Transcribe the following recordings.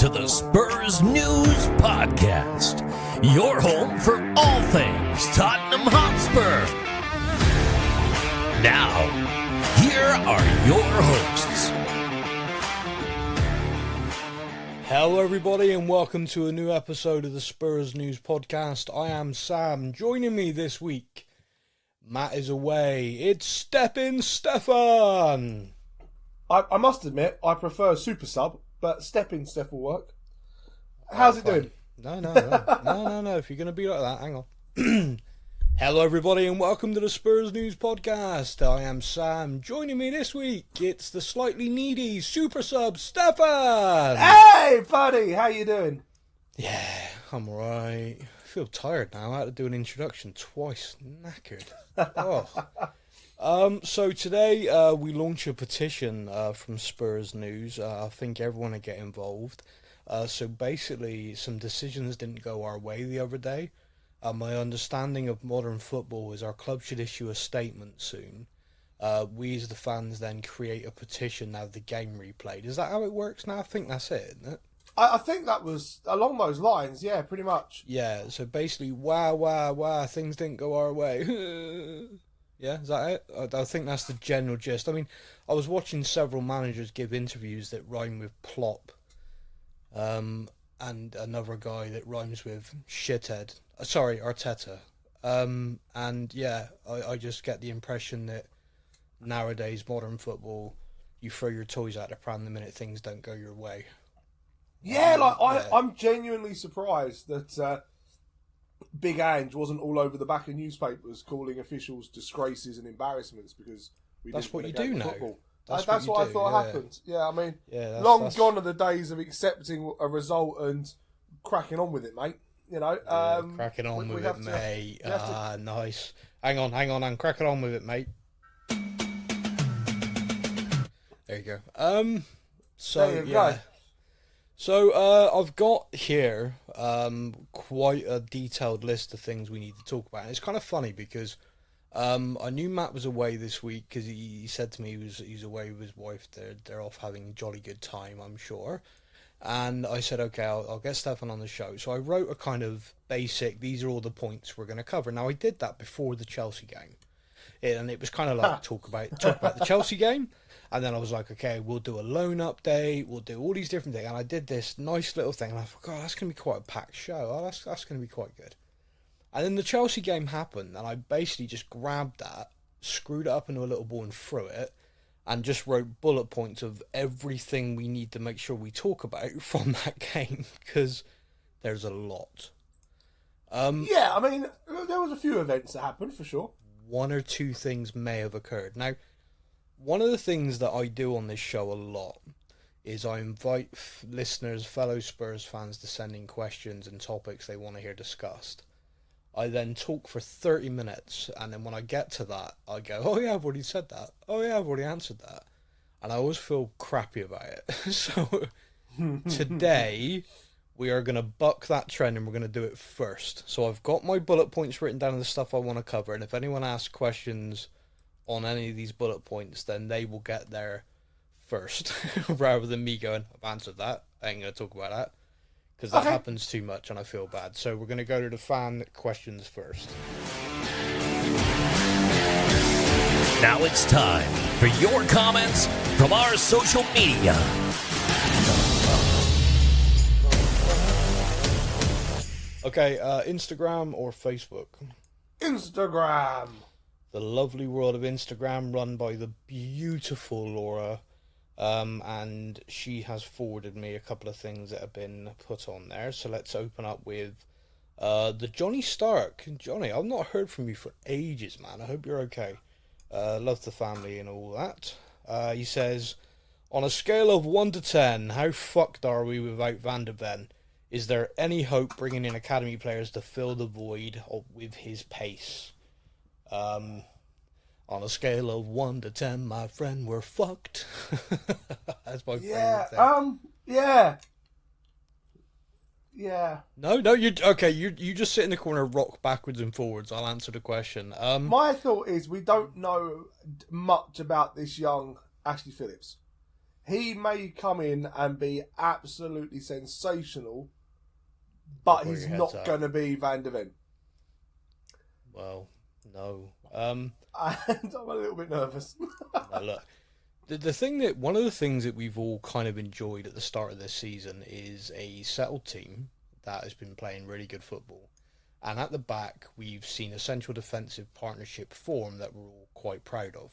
to the Spurs News Podcast, your home for all things Tottenham Hotspur. Now, here are your hosts. Hello everybody and welcome to a new episode of the Spurs News Podcast. I am Sam. Joining me this week, Matt is away. It's Stephan. I must admit, I prefer Super Sub, but Steph will work. How's it doing? No. If you're going to be like that, hang on. Hello everybody and welcome to the Spurs News Podcast. I am Sam. Joining me this week, it's the slightly needy Super Sub, Stephan. Hey buddy, how you doing? Yeah, I'm alright. I feel tired now. I had to do an introduction twice. Knackered. So today we launch a petition from Spurs News. I think everyone will get involved. So basically, some decisions didn't go our way the other day. My understanding of modern football is our club should issue a statement soon. We as the fans then create a petition now the game replayed. Is that how it works now? I think that's it, isn't it? I think that was along those lines, yeah, pretty much. Yeah, so basically, wow, things didn't go our way. Yeah, is that it? I think that's the general gist. I mean, I was watching several managers give interviews that rhyme with plop. And another guy that rhymes with shithead. Sorry, Arteta. And yeah, I just get the impression that nowadays, modern football, you throw your toys out the pram the minute things don't go your way. Yeah, I'm genuinely surprised that Big Ange wasn't all over the back of newspapers calling officials disgraces and embarrassments because that's what you do now. Football. That's what I thought happened. Yeah, I mean, that's gone are the days of accepting a result and cracking on with it, mate. You know, cracking on with it, mate. Nice. Hang on, I'm cracking on with it, mate. There you go. There you go. So I've got here quite a detailed list of things we need to talk about. And it's kind of funny because I knew Matt was away this week because he said to me he's away with his wife. They're off having a jolly good time, I'm sure. And I said, okay, I'll get Stephan on the show. So I wrote a kind of basic, these are all the points we're going to cover. Now, I did that before the Chelsea game. And it was kind of like talk about the Chelsea game. And then I was like, okay, we'll do a loan update. We'll do all these different things. And I did this nice little thing. And I thought, God, that's going to be quite a packed show. Oh, that's going to be quite good. And then the Chelsea game happened. And I basically just grabbed that, screwed it up into a little ball and threw it. And just wrote bullet points of everything we need to make sure we talk about from that game. Because there's a lot. Yeah, I mean, there was a few events that happened, for sure. One or two things may have occurred. Now, one of the things that I do on this show a lot is I invite listeners, fellow Spurs fans to send in questions and topics they want to hear discussed. I then talk for 30 minutes, and then when I get to that, I go, oh yeah, I've already said that. Oh yeah, I've already answered that. And I always feel crappy about it. So today, we are going to buck that trend and we're going to do it first. So I've got my bullet points written down of the stuff I want to cover, and if anyone asks questions on any of these bullet points, then they will get there first, rather than me going, I've answered that, I ain't going to talk about that, because that happens too much and I feel bad. So we're going to go to the fan questions first. Now it's time for your comments from our social media. Okay, Instagram or Facebook? Instagram. The lovely world of Instagram, run by the beautiful Laura, and she has forwarded me a couple of things that have been put on there. So let's open up with the Johnny Stark. Johnny, I've not heard from you for ages, man. I hope you're okay. Love the family and all that. He says, on a scale of 1 to 10, how fucked are we without Van de Ven? Is there any hope bringing in academy players to fill the void with his pace? On a scale of 1 to 10, my friend, we're fucked. That's my favorite thing. Yeah. No, you okay? You just sit in the corner, rock backwards and forwards. I'll answer the question. My thought is we don't know much about this young Ashley Phillips. he may come in and be absolutely sensational, but Put he's your not heads up. going to be Van de Ven. Well, no. And I'm a little bit nervous. No, look, one of the things that we've all kind of enjoyed at the start of this season is a settled team that has been playing really good football. And at the back, we've seen a central defensive partnership form that we're all quite proud of.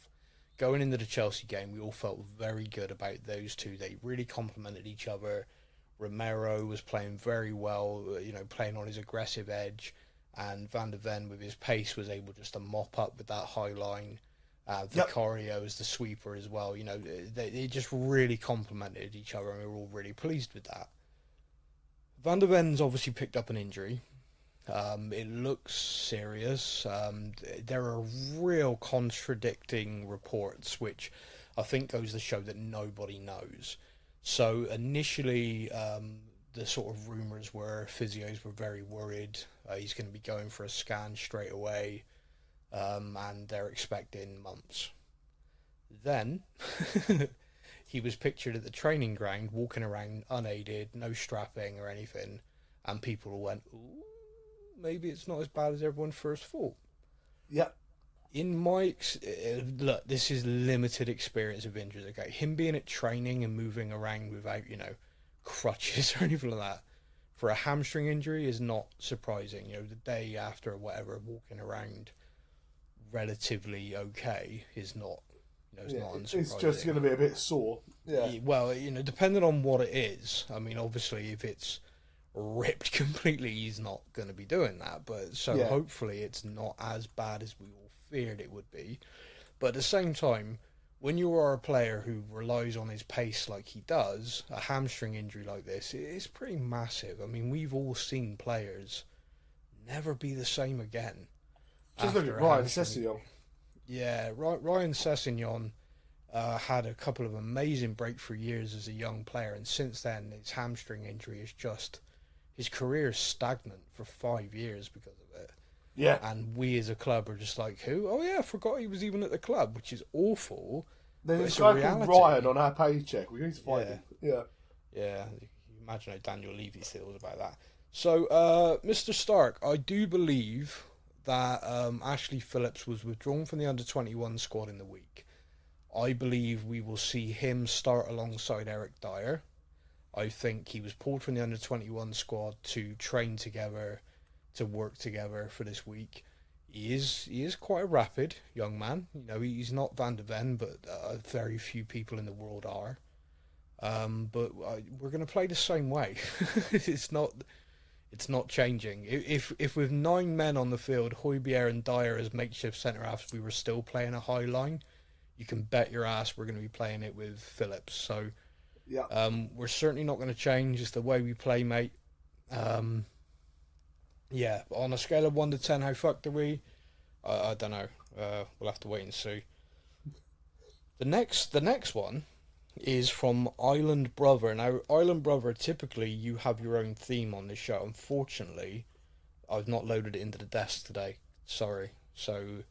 Going into the Chelsea game, we all felt very good about those two. They really complemented each other. Romero was playing very well, playing on his aggressive edge. And Van de Ven, with his pace, was able just to mop up with that high line. Vicario as the sweeper as well. They just really complemented each other, and we were all really pleased with that. Van de Ven's obviously picked up an injury. It looks serious. There are real contradicting reports, which I think goes to show that nobody knows. So initially, the sort of rumours were physios were very worried. He's going to be going for a scan straight away, and they're expecting months. Then he was pictured at the training ground, walking around unaided, no strapping or anything, and people all went, ooh, maybe it's not as bad as everyone first thought. Yep. In my look, this is limited experience of injuries. Okay, him being at training and moving around without crutches or anything like that for a hamstring injury is not surprising. The day after or whatever, walking around relatively okay is not. It's not unsurprising. It's just going to be a bit sore. Yeah. Well, depending on what it is. I mean, obviously, if it's ripped completely, he's not going to be doing that. But hopefully it's not as bad as we all feared it would be. But at the same time, when you are a player who relies on his pace like he does, a hamstring injury like this is pretty massive. I mean, we've all seen players never be the same again. Just look at Ryan Sessegnon. Yeah, Ryan Sessegnon had a couple of amazing breakthrough years as a young player, and since then his hamstring injury is just, his career is stagnant for 5 years because of it. Yeah. And we as a club are just like, who? Oh yeah, I forgot he was even at the club, which is awful. There's a guy called Ryan on our paycheck. We need to find him. Yeah. Yeah, you imagine how Daniel Levy feels about that. So, Mr. Stark, I do believe that Ashley Phillips was withdrawn from the under-21 squad in the week. I believe we will see him start alongside Eric Dyer. I think he was pulled from the under-21 squad to train together, to work together for this week. He is quite a rapid young man. He's not Van de Ven, but very few people in the world are. But we're going to play the same way. It's not changing. If with 9 men on the field, Højbjerg and Dyer as makeshift centre-halves, we were still playing a high line, you can bet your ass we're going to be playing it with Phillips. So we're certainly not going to change. It's the way we play, mate. Yeah, on a scale of 1 to 10, how fucked are we? I don't know. We'll have to wait and see. The next one is from Island Brother. Now, Island Brother, typically you have your own theme on this show. Unfortunately, I've not loaded it into the desk today. Sorry. So,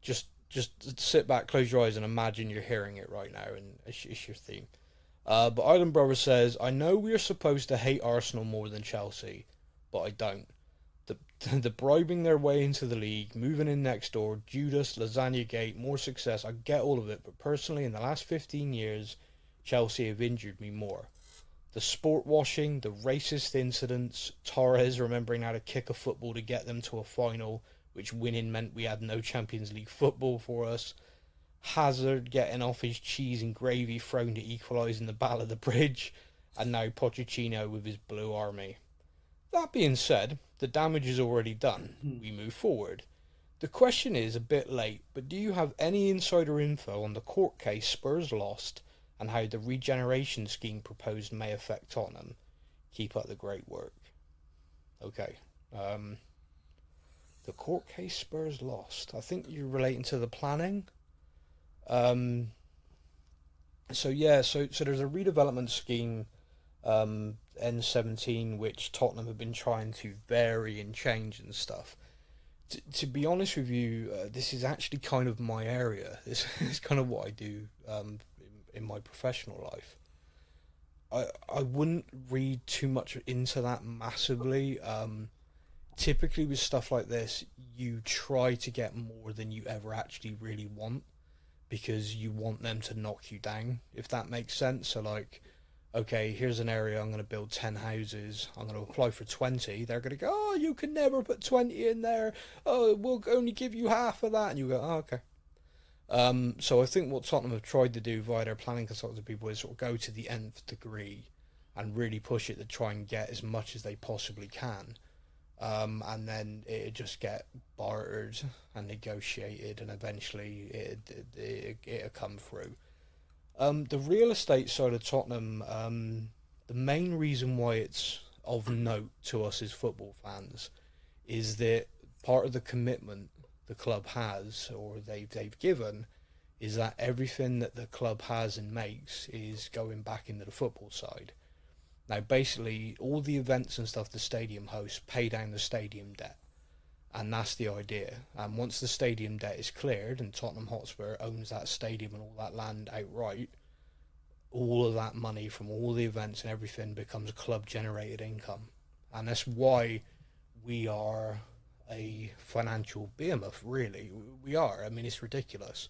just sit back, close your eyes, and imagine you're hearing it right now, and it's your theme. But Island Brother says, I know we are supposed to hate Arsenal more than Chelsea, but I don't. The bribing their way into the league, moving in next door, Judas, Lasagna Gate, more success, I get all of it, but personally, in the last 15 years, Chelsea have injured me more. The sport washing, the racist incidents, Torres remembering how to kick a football to get them to a final, which winning meant we had no Champions League football for us, Hazard getting off his cheese and gravy thrown to equalise in the Battle of the Bridge, and now Pochettino with his Blue Army. That being said, the damage is already done. We move forward. The question is a bit late, but do you have any insider info on the court case Spurs lost and how the regeneration scheme proposed may affect Tottenham? Keep up the great work. Okay. The court case Spurs lost. I think you're relating to the planning. So there's a redevelopment scheme, N17, which Tottenham have been trying to vary and change and stuff. To be honest with you, this is actually kind of my area. This is kind of what I do in my professional life. I wouldn't read too much into that massively. Typically with stuff like this, you try to get more than you ever actually really want, because you want them to knock you down, if that makes sense. So like, okay, here's an area, I'm going to build 10 houses, I'm going to apply for 20, they're going to go, oh, you can never put 20 in there, oh, we'll only give you half of that, and you go, oh, okay. So I think what Tottenham have tried to do via their planning consultancy people is sort of go to the nth degree and really push it to try and get as much as they possibly can. And then it just get bartered and negotiated, and eventually it'll come through. The real estate side of Tottenham, the main reason why it's of note to us as football fans is that part of the commitment the club has, or they've given, is that everything that the club has and makes is going back into the football side. Now, basically, all the events and stuff the stadium hosts pay down the stadium debt, and that's the idea. And once the stadium debt is cleared, and Tottenham Hotspur owns that stadium and all that land outright, all of that money from all the events and everything becomes club-generated income. And that's why we are a financial behemoth, really. We are. I mean, it's ridiculous.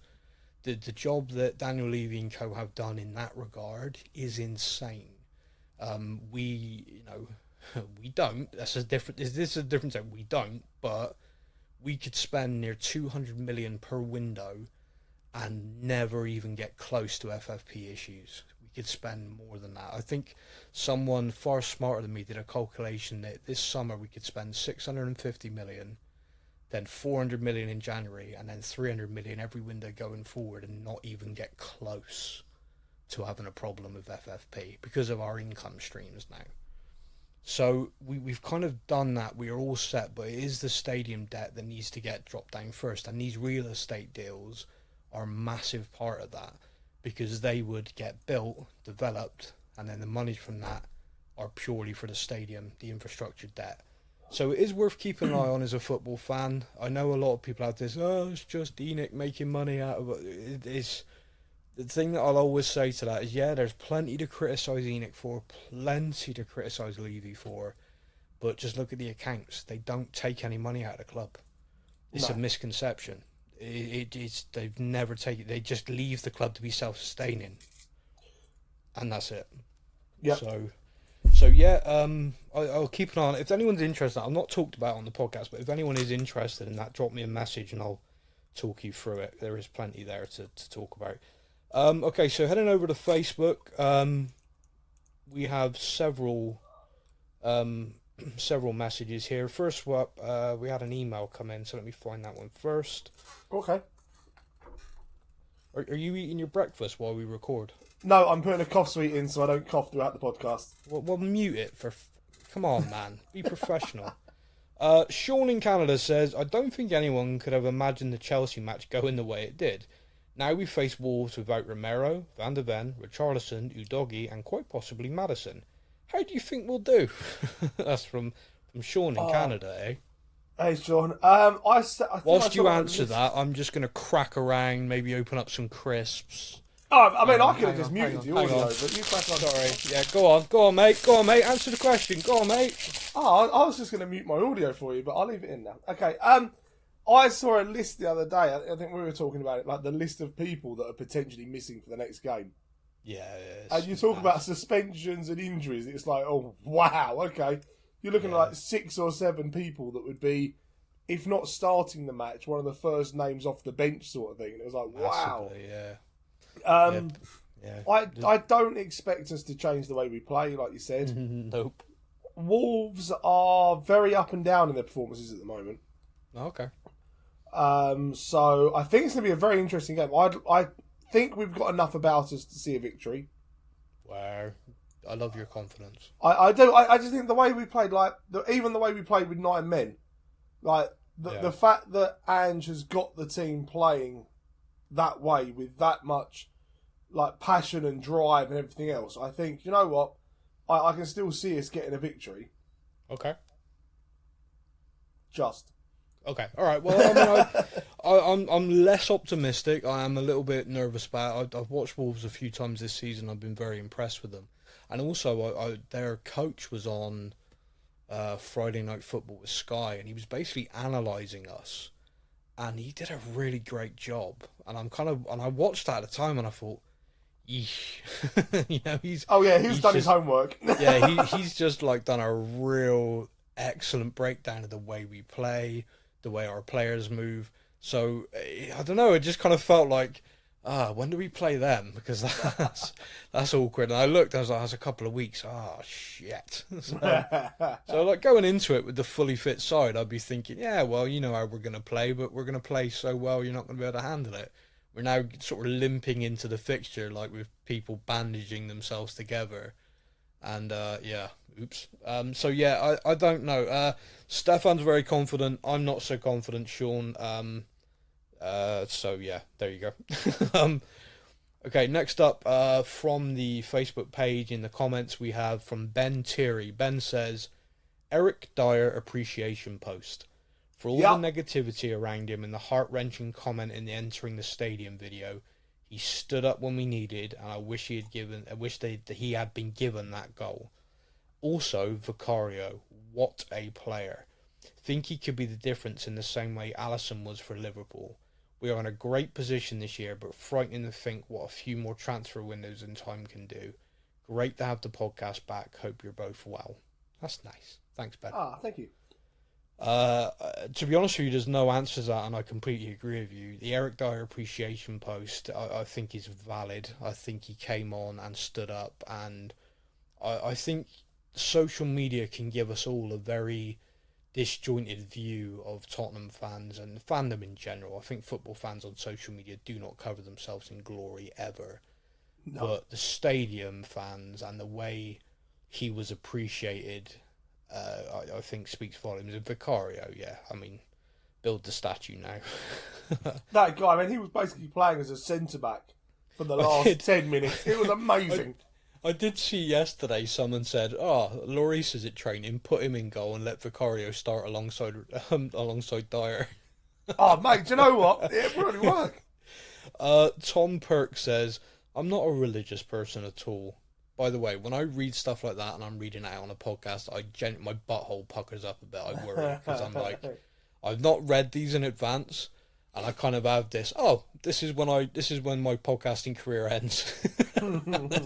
The job that Daniel Levy and co have done in that regard is insane. We don't. This is a different thing. We don't, but we could spend near 200 million per window and never even get close to FFP issues. We could spend more than that. I think someone far smarter than me did a calculation that this summer we could spend 650 million, then 400 million in January, and then 300 million every window going forward, and not even get close to having a problem with FFP because of our income streams now. So we've kind of done that. We are all set, but it is the stadium debt that needs to get dropped down first, and these real estate deals are a massive part of that, because they would get built, developed, and then the money from that are purely for the stadium, the infrastructure debt. So it is worth keeping an eye on as a football fan. I know a lot of people have this, oh, it's just ENIC making money out of it. It is. The thing that I'll always say to that is, yeah, there's plenty to criticise ENIC for, plenty to criticise Levy for, but just look at the accounts. They don't take any money out of the club. It's a misconception. It's they've never taken. They just leave the club to be self-sustaining, and that's it. Yeah. So yeah. I'll keep an eye on it. If anyone's interested, I've not talked about it on the podcast, but if anyone is interested in that, drop me a message and I'll talk you through it. There is plenty there to talk about. Okay, so heading over to Facebook, we have several messages here. First up, we had an email come in, so let me find that one first. Okay. Are you eating your breakfast while we record? No, I'm putting a cough sweet in so I don't cough throughout the podcast. Well, mute it for... Come on, man. Be professional. Sean in Canada says, I don't think anyone could have imagined the Chelsea match going the way it did. Now we face Wolves without Romero, Van der Ven, Richarlison, Udogie, and quite possibly Maddison. How do you think we'll do? That's from Sean in Canada, eh? Hey, Sean. Whilst you answer that, I'm just going to crack around, maybe open up some crisps. Oh, I mean, I could have just muted the audio, but you crack on. Sorry. Yeah, go on, mate. Answer the question. Go on, mate. Oh, I was just going to mute my audio for you, but I'll leave it in now. Okay. I saw a list the other day. I think we were talking about it, like the list of people that are potentially missing for the next game. Yeah. And you talk about suspensions and injuries. It's like, oh wow, okay. You're looking at like 6 or 7 people that would be, if not starting the match, one of the first names off the bench, sort of thing. And it was like, wow. Massively, yeah. I don't expect us to change the way we play, like you said. Nope. Wolves are very up and down in their performances at the moment. Okay. So I think it's going to be a very interesting game. I think we've got enough about us to see a victory. Wow. I love your confidence. I do. I just think the way we played, even the way we played with 9 men, the fact that Ange has got the team playing that way with that much passion and drive and everything else, I think, you know what, I can still see us getting a victory. Okay. Just. Okay, all right. Well, I mean, I'm less optimistic. I am a little bit nervous about it. I've watched Wolves a few times this season. I've been very impressed with them, and also their coach was on Friday Night Football with Sky, and he was basically analysing us, and he did a really great job. And I watched that at the time, and I thought, he's he's done his homework. he's just like done a real excellent breakdown of the way we play, the way our players move. So I don't know, it just kind of felt like, when do we play them? Because that's awkward. And I looked, I was like, that's a couple of weeks. Shit. So like going into it with the fully fit side, I'd be thinking, yeah, well, you know how we're going to play, but we're going to play so well you're not going to be able to handle it. We're now sort of limping into the fixture, like with people bandaging themselves together. And, oops. I don't know. Stephan's very confident. I'm not so confident, Sean. There you go. Okay, next up, from the Facebook page in the comments, we have from Ben Thierry. Ben says, Eric Dyer appreciation post. For all the negativity around him and the heart-wrenching comment in the entering the stadium video, he stood up when we needed, and I wish he had been given that goal. Also, Vicario, what a player. Think he could be the difference in the same way Alisson was for Liverpool. We are in a great position this year, but frightening to think what a few more transfer windows in time can do. Great to have the podcast back. Hope you're both well. That's nice. Thanks, Ben. Thank you. To be honest with you, there's no answer to that, and I completely agree with you. The Eric Dyer appreciation post, I think is valid. I think he came on and stood up, and I think social media can give us all a very disjointed view of Tottenham fans and fandom in general. I think football fans on social media do not cover themselves in glory ever. No. But the stadium fans and the way he was appreciated, I think speaks volumes. And Vicario, build the statue now. That guy, he was basically playing as a centre-back for the last 10 minutes. It was amazing. I did see yesterday someone said, Lloris is at training, put him in goal and let Vicario start alongside Dyer. Mate, do you know what? It really worked. Tom Perk says, I'm not a religious person at all. By the way, when I read stuff like that and I'm reading it out on a podcast, my butthole puckers up a bit. I worry because I'm like, I've not read these in advance, and I kind of have this. This is when my podcasting career ends.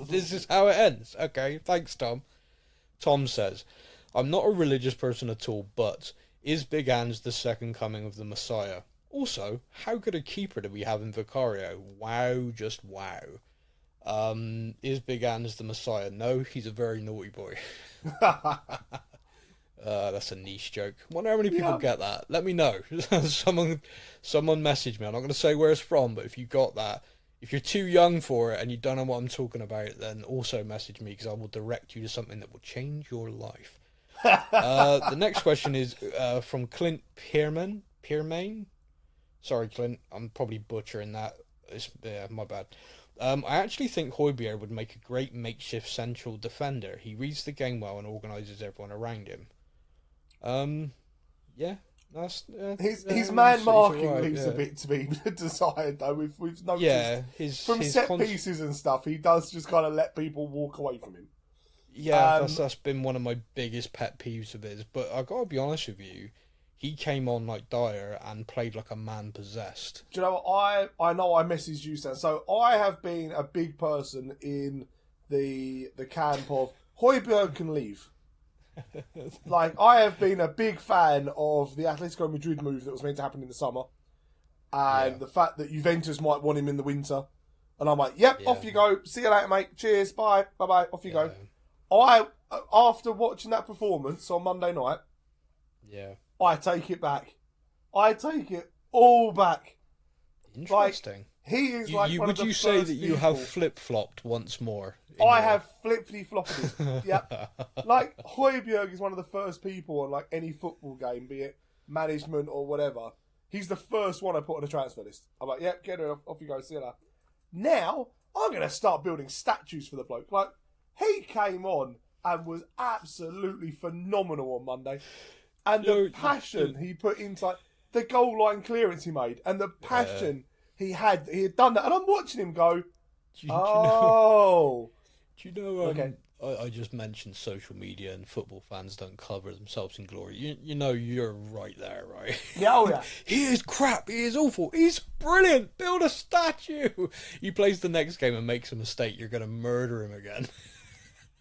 This is how it ends. Okay, thanks, Tom. Tom says, I'm not a religious person at all, but is Big Ange the second coming of the Messiah? Also, how good a keeper do we have in Vicario? Wow, just wow. Is Big Ange the Messiah? No, he's a very naughty boy. That's a niche joke. Wonder how many people get that. Let me know. Someone message me. I'm not going to say where it's from, but if you got that, if you're too young for it and you don't know what I'm talking about, then also message me because I will direct you to something that will change your life. The next question is from Clint Piermain. Sorry, Clint. I'm probably butchering that. My bad. I actually think Højbjerg would make a great makeshift central defender. He reads the game well and organises everyone around him. His man marking leaves a bit to be desired, though. We've noticed from set pieces and stuff, he does just kind of let people walk away from him. Yeah, that's been one of my biggest pet peeves of his. But I gotta be honest with you, he came on like Dyer and played like a man possessed. Do you know what? I know I messaged you, Stan. So I have been a big person in the camp of Højbjerg can leave. I have been a big fan of the Atletico Madrid move that was meant to happen in the summer, and the fact that Juventus might want him in the winter. And I'm like, off you go. See you later, mate. Cheers. Bye. Bye. Off you go. After watching that performance on Monday night, I take it back. I take it all back. Interesting. He is would you say that you have flip-flopped once more? I have flippity-flopped. Yep. Højbjerg is one of the first people on any football game, be it management or whatever. He's the first one I put on a transfer list. I'm like, get it off you go, see you later. Now, I'm going to start building statues for the bloke. He came on and was absolutely phenomenal on Monday. And the passion he put into the goal line clearance he made and the passion he had done that. And I'm watching him go, Do you know, okay. I just mentioned social media and football fans don't cover themselves in glory. You know you're right there, right? Yeah, oh yeah. He is crap. He is awful. He's brilliant. Build a statue. He plays the next game and makes a mistake. You're going to murder him again.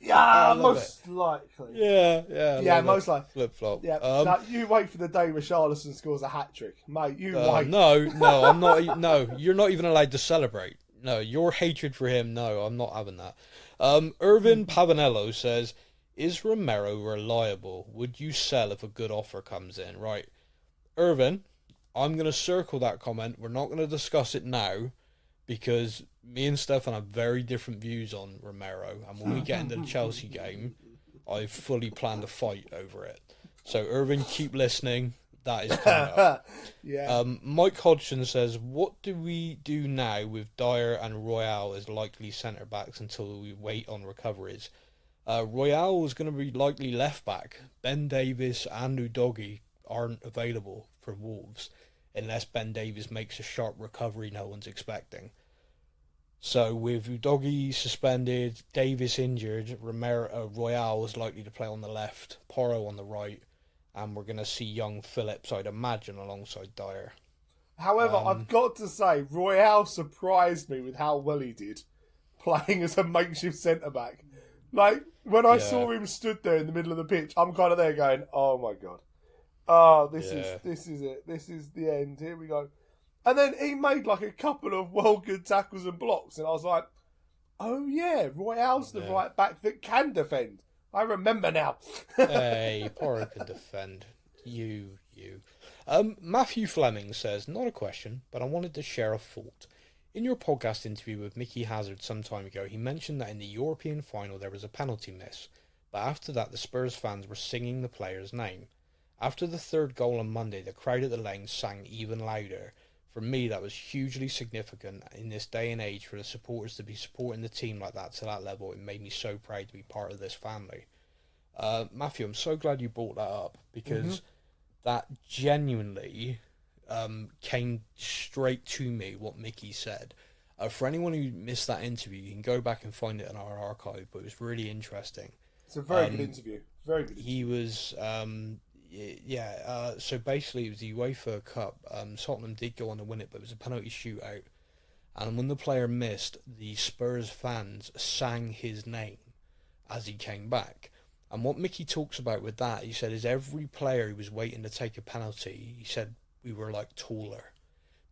Yeah, most likely. Yeah, most likely. Flip-flop. Yeah, you wait for the day Richarlison scores a hat-trick. Mate, you wait. No, I'm not. No, you're not even allowed to celebrate. No, your hatred for him, no, I'm not having that. Irvin Pavanello says, is Romero reliable? Would you sell if a good offer comes in? Right. Irvin, I'm going to circle that comment. We're not going to discuss it now because me and Stephan have very different views on Romero. And when we get into the Chelsea game, I fully plan to fight over it. So, Irvin, keep listening. That is coming up. Yeah. Mike Hodgson says, what do we do now with Dyer and Royale as likely centre-backs until we wait on recoveries? Royale is going to be likely left-back. Ben Davies and Udogie aren't available for Wolves unless Ben Davies makes a sharp recovery no one's expecting. So with Udogie suspended, Davies injured, Royale is likely to play on the left, Porro on the right, and we're going to see young Phillips, I'd imagine, alongside Dyer. However, I've got to say, Royale surprised me with how well he did playing as a makeshift centre-back. Like, when I saw him stood there in the middle of the pitch, I'm kind of there going, oh my God. Oh, this is it. This is the end. Here we go. And then he made like a couple of well good tackles and blocks, and I was like, oh yeah, Royale's the right back that can defend. I remember now. Hey, Porro can defend. You. Matthew Fleming says, not a question, but I wanted to share a thought. In your podcast interview with Mickey Hazard some time ago, he mentioned that in the European final there was a penalty miss, but after that the Spurs fans were singing the player's name. After the third goal on Monday, the crowd at the lane sang even louder. For me, that was hugely significant in this day and age for the supporters to be supporting the team like that to that level. It made me so proud to be part of this family. Matthew, I'm so glad you brought that up because that genuinely came straight to me, what Mickey said. For anyone who missed that interview, you can go back and find it in our archive, but it was really interesting. It's a very good interview. Very good. He was... so basically it was the UEFA Cup. Tottenham did go on to win it, but it was a penalty shootout. And when the player missed, the Spurs fans sang his name as he came back. And what Mickey talks about with that, he said, is every player who was waiting to take a penalty, he said we were like taller.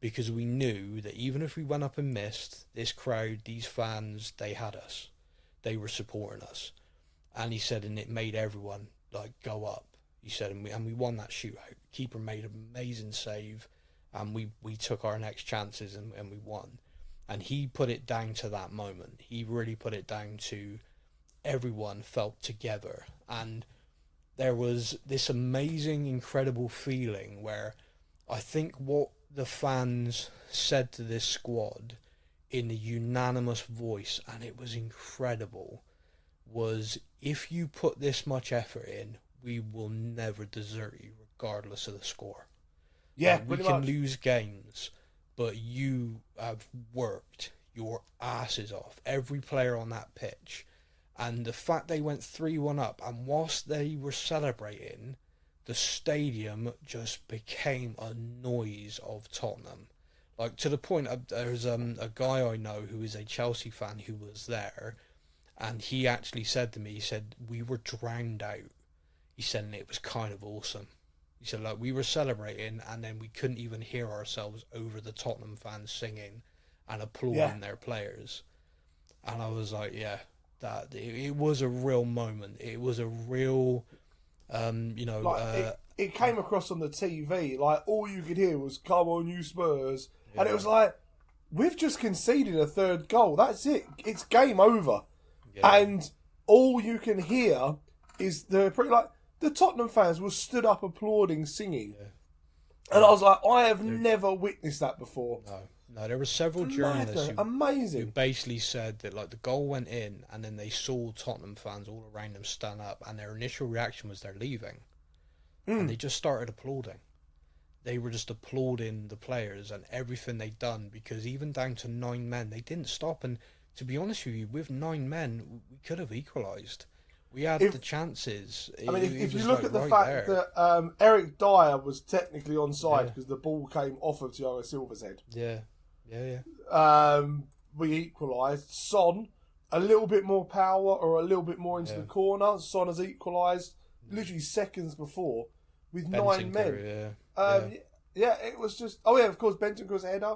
Because we knew that even if we went up and missed, this crowd, these fans, they had us. They were supporting us. And he said, and it made everyone like go up. He said, and we won that shootout. Keeper made an amazing save, and we took our next chances and we won. And he put it down to that moment. He really put it down to everyone felt together. And there was this amazing, incredible feeling where I think what the fans said to this squad in a unanimous voice, and it was incredible, was if you put this much effort in, we will never desert you regardless of the score. Yeah, we can lose games, but you have worked your asses off, every player on that pitch. And the fact they went 3-1 up, and whilst they were celebrating, the stadium just became a noise of Tottenham. Like, to the point, there's a guy I know who is a Chelsea fan who was there, and he actually said to me, he said, we were drowned out. He said, and it was kind of awesome. He said, like, we were celebrating, and then we couldn't even hear ourselves over the Tottenham fans singing and applauding their players. And I was like, yeah, that it was a real moment. It was a real, it came across on the TV. Like, all you could hear was, come on, you Spurs. Yeah. And it was like, we've just conceded a third goal. That's it. It's game over. Yeah. And all you can hear is the Tottenham fans were stood up applauding, singing. Yeah. And I was like, I have never witnessed that before. No, there were several journalists who basically said that like the goal went in and then they saw Tottenham fans all around them stand up and their initial reaction was they're leaving. And they just started applauding. they were just applauding the players and everything they'd done, because even down to 9 men, they didn't stop. And to be honest with you, with 9 men, we could have equalised. We had the chances. I mean, if you look at the fact that Eric Dyer was technically onside because the ball came off of Thiago Silva's head. Yeah. We equalised. Son, a little bit more power or a little bit more into the corner. Son has equalised literally seconds before with 9 men. It was just... Oh, yeah, of course, Bentancur's header.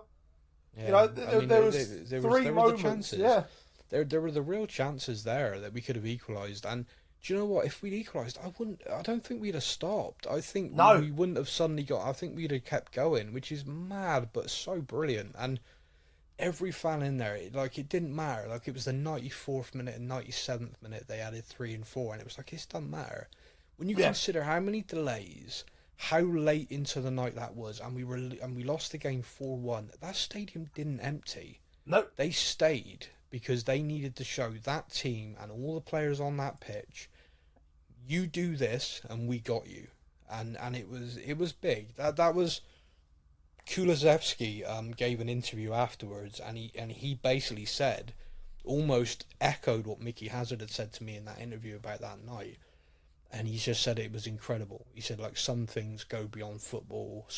Yeah. You know, there was three moments. Yeah. There were the real chances there that we could have equalised. And do you know what? If we'd equalised, I don't think we'd have stopped. I think we wouldn't have suddenly got... I think we'd have kept going, which is mad, but so brilliant. And every fan in there, it didn't matter. Like, it was the 94th minute and 97th minute they added 3 and 4, and it was like, it doesn't matter. When you consider how many delays, how late into the night that was, and we lost the game 4-1, that stadium didn't empty. No. They stayed because they needed to show that team and all the players on that pitch, you do this and we got you. And it was big. That was... Kulusevski gave an interview afterwards, and he basically said, almost echoed what Mickey Hazard had said to me in that interview about that night, and he just said it was incredible. He said, like, some things go beyond football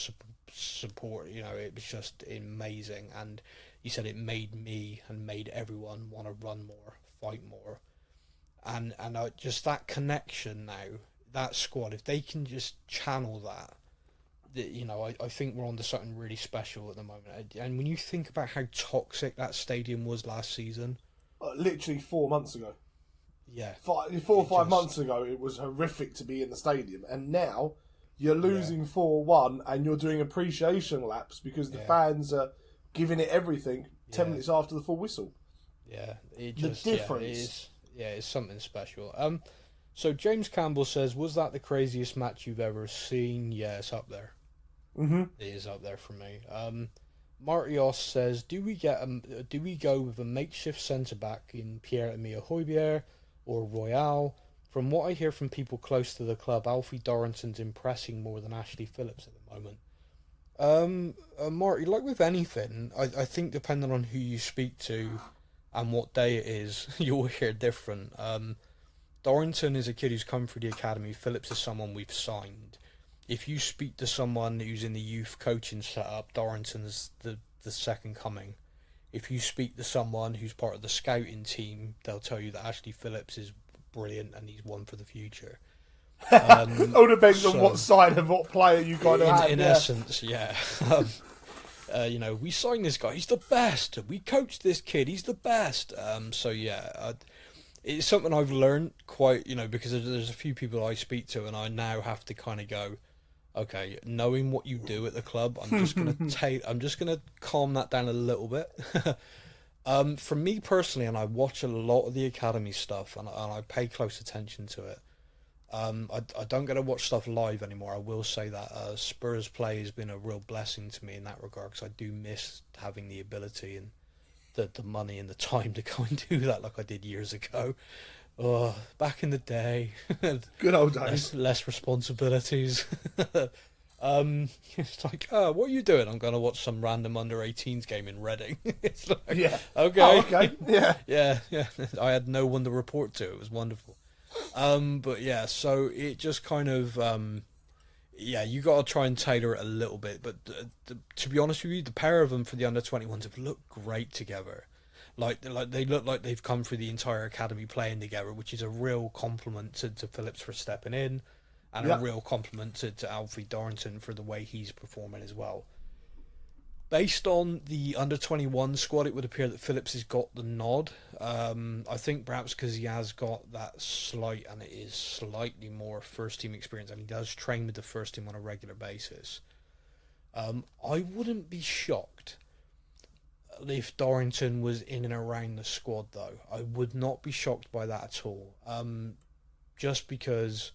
support, you know, it was just amazing, and he said it made me and made everyone want to run more, fight more, and just that connection now, that squad, if they can just channel that, you know, I think we're on to something really special at the moment. And when you think about how toxic that stadium was last season... literally 4 months ago. Yeah. 4 or 5 months ago, it was horrific to be in the stadium. And now, you're losing 4-1 and you're doing appreciation laps because the fans are giving it everything 10 minutes after the full whistle. Yeah. The difference. It's something special. So James Campbell says, was that the craziest match you've ever seen? Yeah, it's up there. Mm-hmm. It is up there for me. Martios says, do we go with a makeshift centre-back in Pierre-Emile Højbjerg or Royale? From what I hear from people close to the club, Alfie Dorrington's impressing more than Ashley Phillips at the moment. Marty, like with anything, I think depending on who you speak to and what day it is, you'll hear different. Dorrington is a kid who's come through the academy. Phillips is someone we've signed. If you speak to someone who's in the youth coaching setup, Dorrington's the second coming. If you speak to someone who's part of the scouting team, they'll tell you that Ashley Phillips is brilliant and he's one for the future. All depends on what side of what player you kind of have. In essence, yeah. You know, we signed this guy, he's the best. We coached this kid, he's the best. It's something I've learned quite, you know, because there's a few people I speak to and I now have to kind of go, okay, knowing what you do at the club, I'm just gonna calm that down a little bit. For me personally, and I watch a lot of the academy stuff and I pay close attention to it. I don't get to watch stuff live anymore. I will say that Spurs play has been a real blessing to me in that regard, because I do miss having the ability and the money and the time to go and do that like I did years ago. Oh, back in the day. Good old days. Less responsibilities. It's like, oh, what are you doing? I'm going to watch some random under-18s game in Reading. It's like, yeah. Okay. Oh, okay. Yeah. Yeah. I had no one to report to. It was wonderful. But yeah, so it just kind of... you got to try and tailor it a little bit. But to be honest with you, the pair of them for the under-21s have looked great together. Like they look like they've come through the entire academy playing together, which is a real compliment to Phillips for stepping in, and a real compliment to Alfie Dorrington for the way he's performing as well. Based on the under-21 squad, it would appear that Phillips has got the nod. I think perhaps because he has got that slightly more first-team experience, and he does train with the first team on a regular basis. I wouldn't be shocked if Dorrington was in and around the squad, though. I would not be shocked by that at all. Just because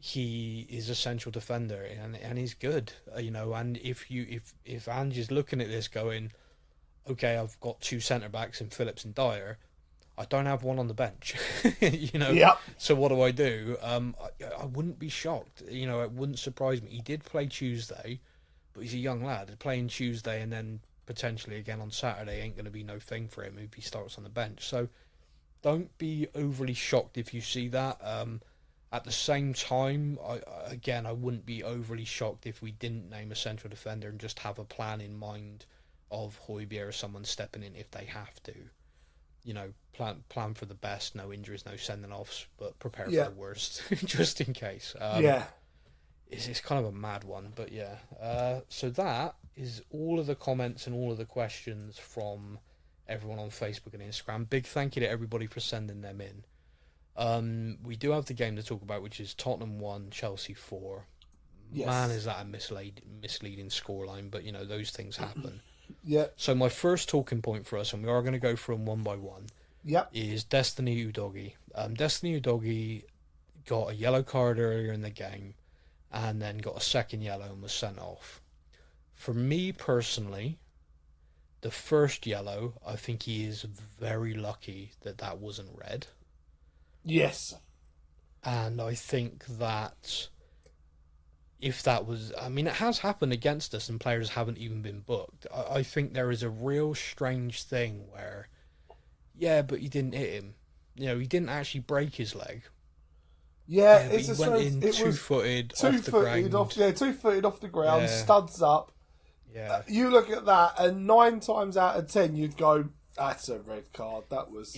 he is a central defender and he's good, you know. And if Ange is looking at this going, okay, I've got two centre backs in Phillips and Dyer, I don't have one on the bench, you know. Yep. So what do? I wouldn't be shocked, you know. It wouldn't surprise me. He did play Tuesday. but he's a young lad. Playing Tuesday and then potentially again on Saturday ain't going to be no thing for him if he starts on the bench. So don't be overly shocked if you see that. At the same time, I wouldn't be overly shocked if we didn't name a central defender and just have a plan in mind of Højbjerg or someone stepping in if they have to. You know, plan for the best, no injuries, no sending offs, but prepare for the worst, just in case. It's kind of a mad one, but yeah. So that is all of the comments and all of the questions from everyone on Facebook and Instagram. Big thank you to everybody for sending them in. We do have the game to talk about, which is Tottenham 1, Chelsea 4. Yes. Man, is that a misleading scoreline, but, you know, those things happen. Yeah. So my first talking point for us, and we are going to go through them one by one, is Destiny Udogie. Destiny Udogie got a yellow card earlier in the game and then got a second yellow and was sent off. For me personally, the first yellow, I think he is very lucky that wasn't red. Yes. And I think that if that was... I mean, it has happened against us and players haven't even been booked. I think there is a real strange thing where, yeah, but you didn't hit him. You know, he didn't actually break his leg. Yeah, it's he went in two-footed off the ground. Two-footed off the ground, studs up. Yeah. You look at that, and 9 times out of 10, you'd go, that's a red card. That was...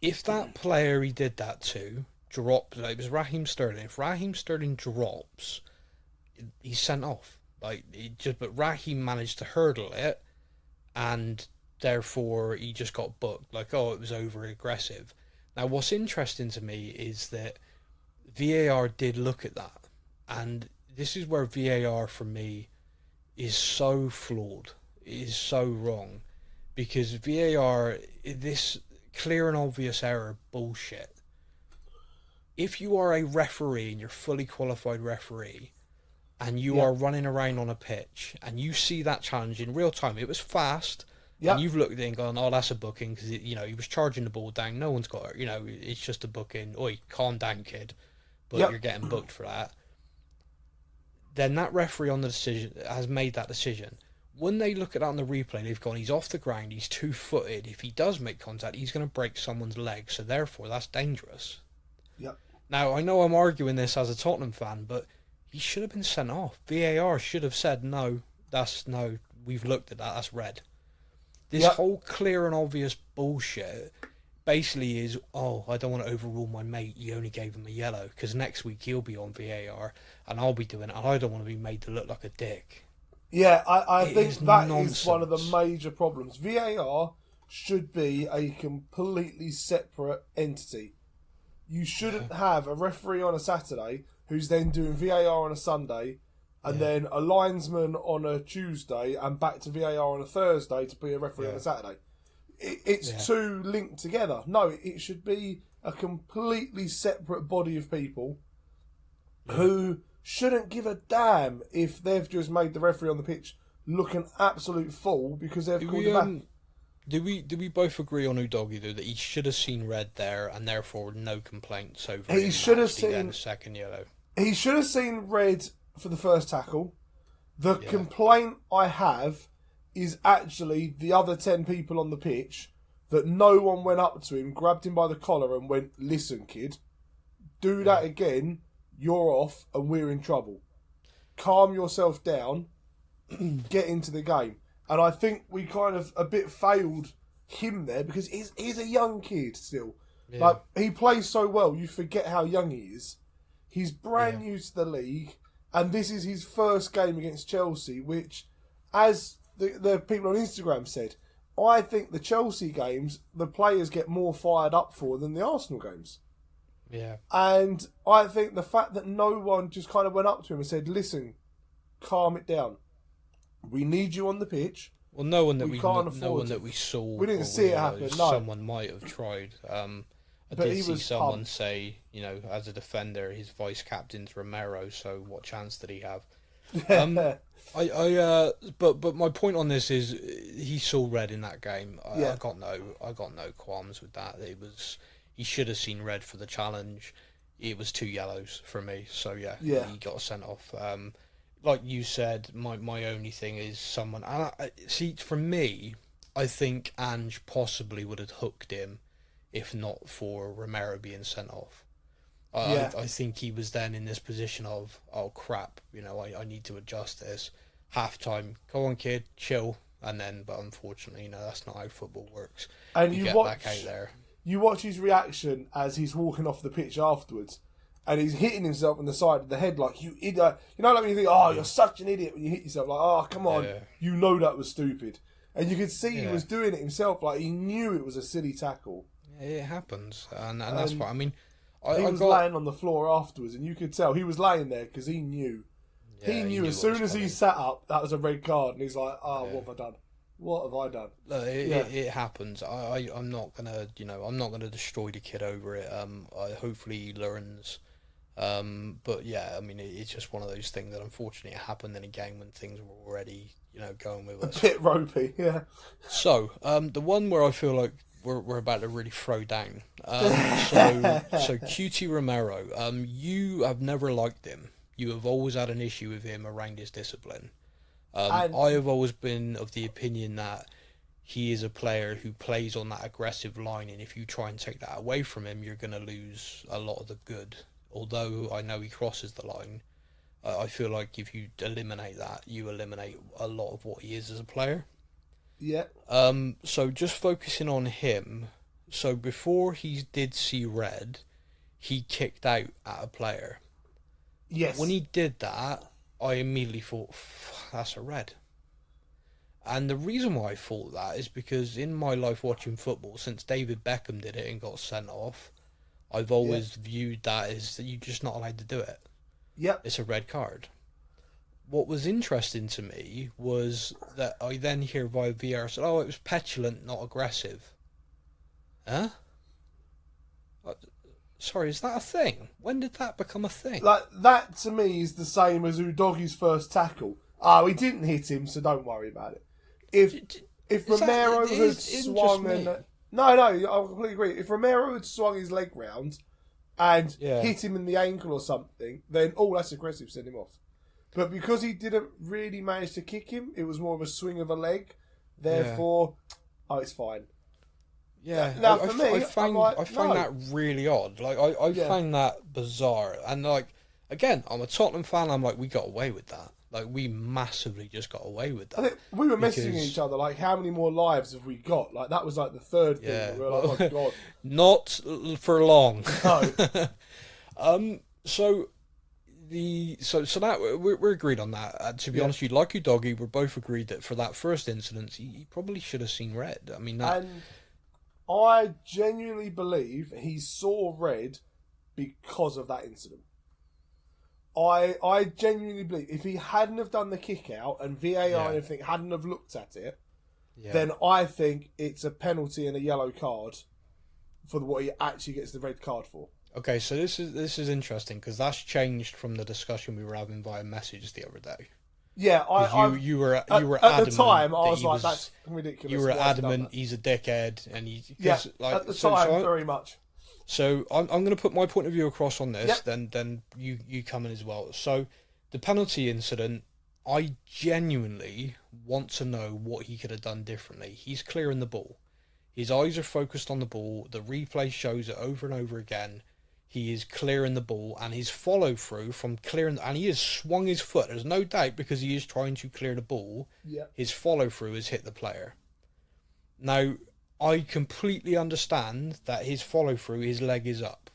If that player he did that to dropped, it was Raheem Sterling. If Raheem Sterling drops, he's sent off. But Raheem managed to hurdle it, and therefore he just got booked. It was over aggressive. Now, what's interesting to me is that VAR did look at that, and this is where VAR for me is so flawed. It is so wrong, because VAR, this clear and obvious error bullshit. If you are a referee and you're fully qualified referee and you are running around on a pitch and you see that challenge in real time, it was fast, and you've looked at it and gone, oh, that's a booking because he was charging the ball down, no one's got it, it's just a booking. Oi, calm down, kid, but you're getting booked for that. Then that referee on the decision has made that decision. When they look at that on the replay, they've gone, he's off the ground, he's two-footed. If he does make contact, he's going to break someone's leg, so therefore that's dangerous. Yep. Now, I know I'm arguing this as a Tottenham fan, but he should have been sent off. VAR should have said, no, we've looked at that, that's red. This whole clear and obvious bullshit basically is, oh, I don't want to overrule my mate, you only gave him a yellow, because next week he'll be on VAR, and I'll be doing it, and I don't want to be made to look like a dick. Yeah, I think that nonsense. is one of the major problems. VAR should be a completely separate entity. You shouldn't have a referee on a Saturday who's then doing VAR on a Sunday, and then a linesman on a Tuesday, and back to VAR on a Thursday to be a referee on a Saturday. It's too linked together. No, it should be a completely separate body of people who shouldn't give a damn if they've just made the referee on the pitch look an absolute fool because they've called him back. Do we both agree on Udogie though that he should have seen red there and therefore no complaints over he should have seen the second yellow? He should have seen red for the first tackle. The complaint I have is actually the other 10 people on the pitch that no one went up to him, grabbed him by the collar and went, listen kid, do that again, you're off and we're in trouble. Calm yourself down, get into the game. And I think we kind of a bit failed him there because he's a young kid still. Yeah. He plays so well, you forget how young he is. He's brand new to the league, and this is his first game against Chelsea, which, as the people on Instagram said, I think the Chelsea games, the players get more fired up for than the Arsenal games. Yeah. And I think the fact that no one just kind of went up to him and said, listen, calm it down. We need you on the pitch. Well, no one that we saw. We didn't see it happen. No. Someone might have tried. I did see someone say, as a defender, his vice captain's Romero. So what chance did he have? But my point on this is he saw red in that game. I got no qualms with that. He should have seen red for the challenge. It was 2 yellows for me. So he got sent off. like you said, my only thing is someone. See, for me, I think Ange possibly would have hooked him if not for Romero being sent off. I think he was then in this position of, oh crap, I need to adjust this. Half time, go on kid, chill, but unfortunately, that's not how football works. And you get back out there. You watch his reaction as he's walking off the pitch afterwards, and he's hitting himself on the side of the head like, you idiot. Like when you think, oh, you're such an idiot when you hit yourself, like, oh, come on, you know that was stupid. And you could see he was doing it himself, like he knew it was a silly tackle. It happens, and that's what I mean. He was laying on the floor afterwards, and you could tell he was laying there because he knew. He knew as soon as he sat up, that was a red card, and he's like, what have I done? What have I done? Look, it happens. I'm not gonna, I'm not gonna destroy the kid over it. Hopefully he learns. But yeah, I mean, it's just one of those things that unfortunately happened in a game when things were already, going with us. A bit ropey, yeah. So, the one where I feel like we're about to really throw down. So QT Romero, you have never liked him. You have always had an issue with him around his discipline. I have always been of the opinion that he is a player who plays on that aggressive line, and if you try and take that away from him, you're going to lose a lot of the good. Although I know he crosses the line, I feel like if you eliminate that, you eliminate a lot of what he is as a player. Yeah. So just focusing on him. So before he did see red, he kicked out at a player. Yes. When he did that, I immediately thought, that's a red. And the reason why I thought that is because in my life watching football, since David Beckham did it and got sent off, I've always viewed that as that you're just not allowed to do it. Yep. It's a red card. What was interesting to me was that I then hear via VR said, it was petulant, not aggressive. Huh? Sorry, is that a thing? When did that become a thing? Like, that to me is the same as Udoghi's first tackle. He didn't hit him, so don't worry about it. If Romero had swung and... No, I completely agree. If Romero had swung his leg round and hit him in the ankle or something, then, that's aggressive, send him off. But because he didn't really manage to kick him, it was more of a swing of a leg. Therefore, it's fine. Yeah. Now, for me, I find that really odd. Like, I find that bizarre. And, like, again, I'm a Tottenham fan. I'm like, we got away with that. Like, we massively just got away with that. I think we were messaging each other, like, how many more lives have we got? Like, that was, like, the third thing. Yeah. We were like, oh, my God. Not for long. No. So that we're agreed on that. To be honest with you, like you, Doggy, we're both agreed that for that first incident, he probably should have seen red. I mean, and I genuinely believe he saw red because of that incident. I genuinely believe if he hadn't have done the kick out and VAR and everything hadn't have looked at it, then I think it's a penalty and a yellow card for what he actually gets the red card for. Okay, so this is interesting because that's changed from the discussion we were having via message the other day. Yeah, you were at adamant the time. I was like, that's ridiculous. You were adamant he's a dickhead, and at the time, very much. So I'm going to put my point of view across on this. Then you come in as well. So the penalty incident, I genuinely want to know what he could have done differently. He's clearing the ball. His eyes are focused on the ball. The replay shows it over and over again. He is clearing the ball, and his follow through from clearing, and he has swung his foot. There's no doubt because he is trying to clear the ball. Yeah. His follow through has hit the player. Now, I completely understand that his follow through, his leg is up.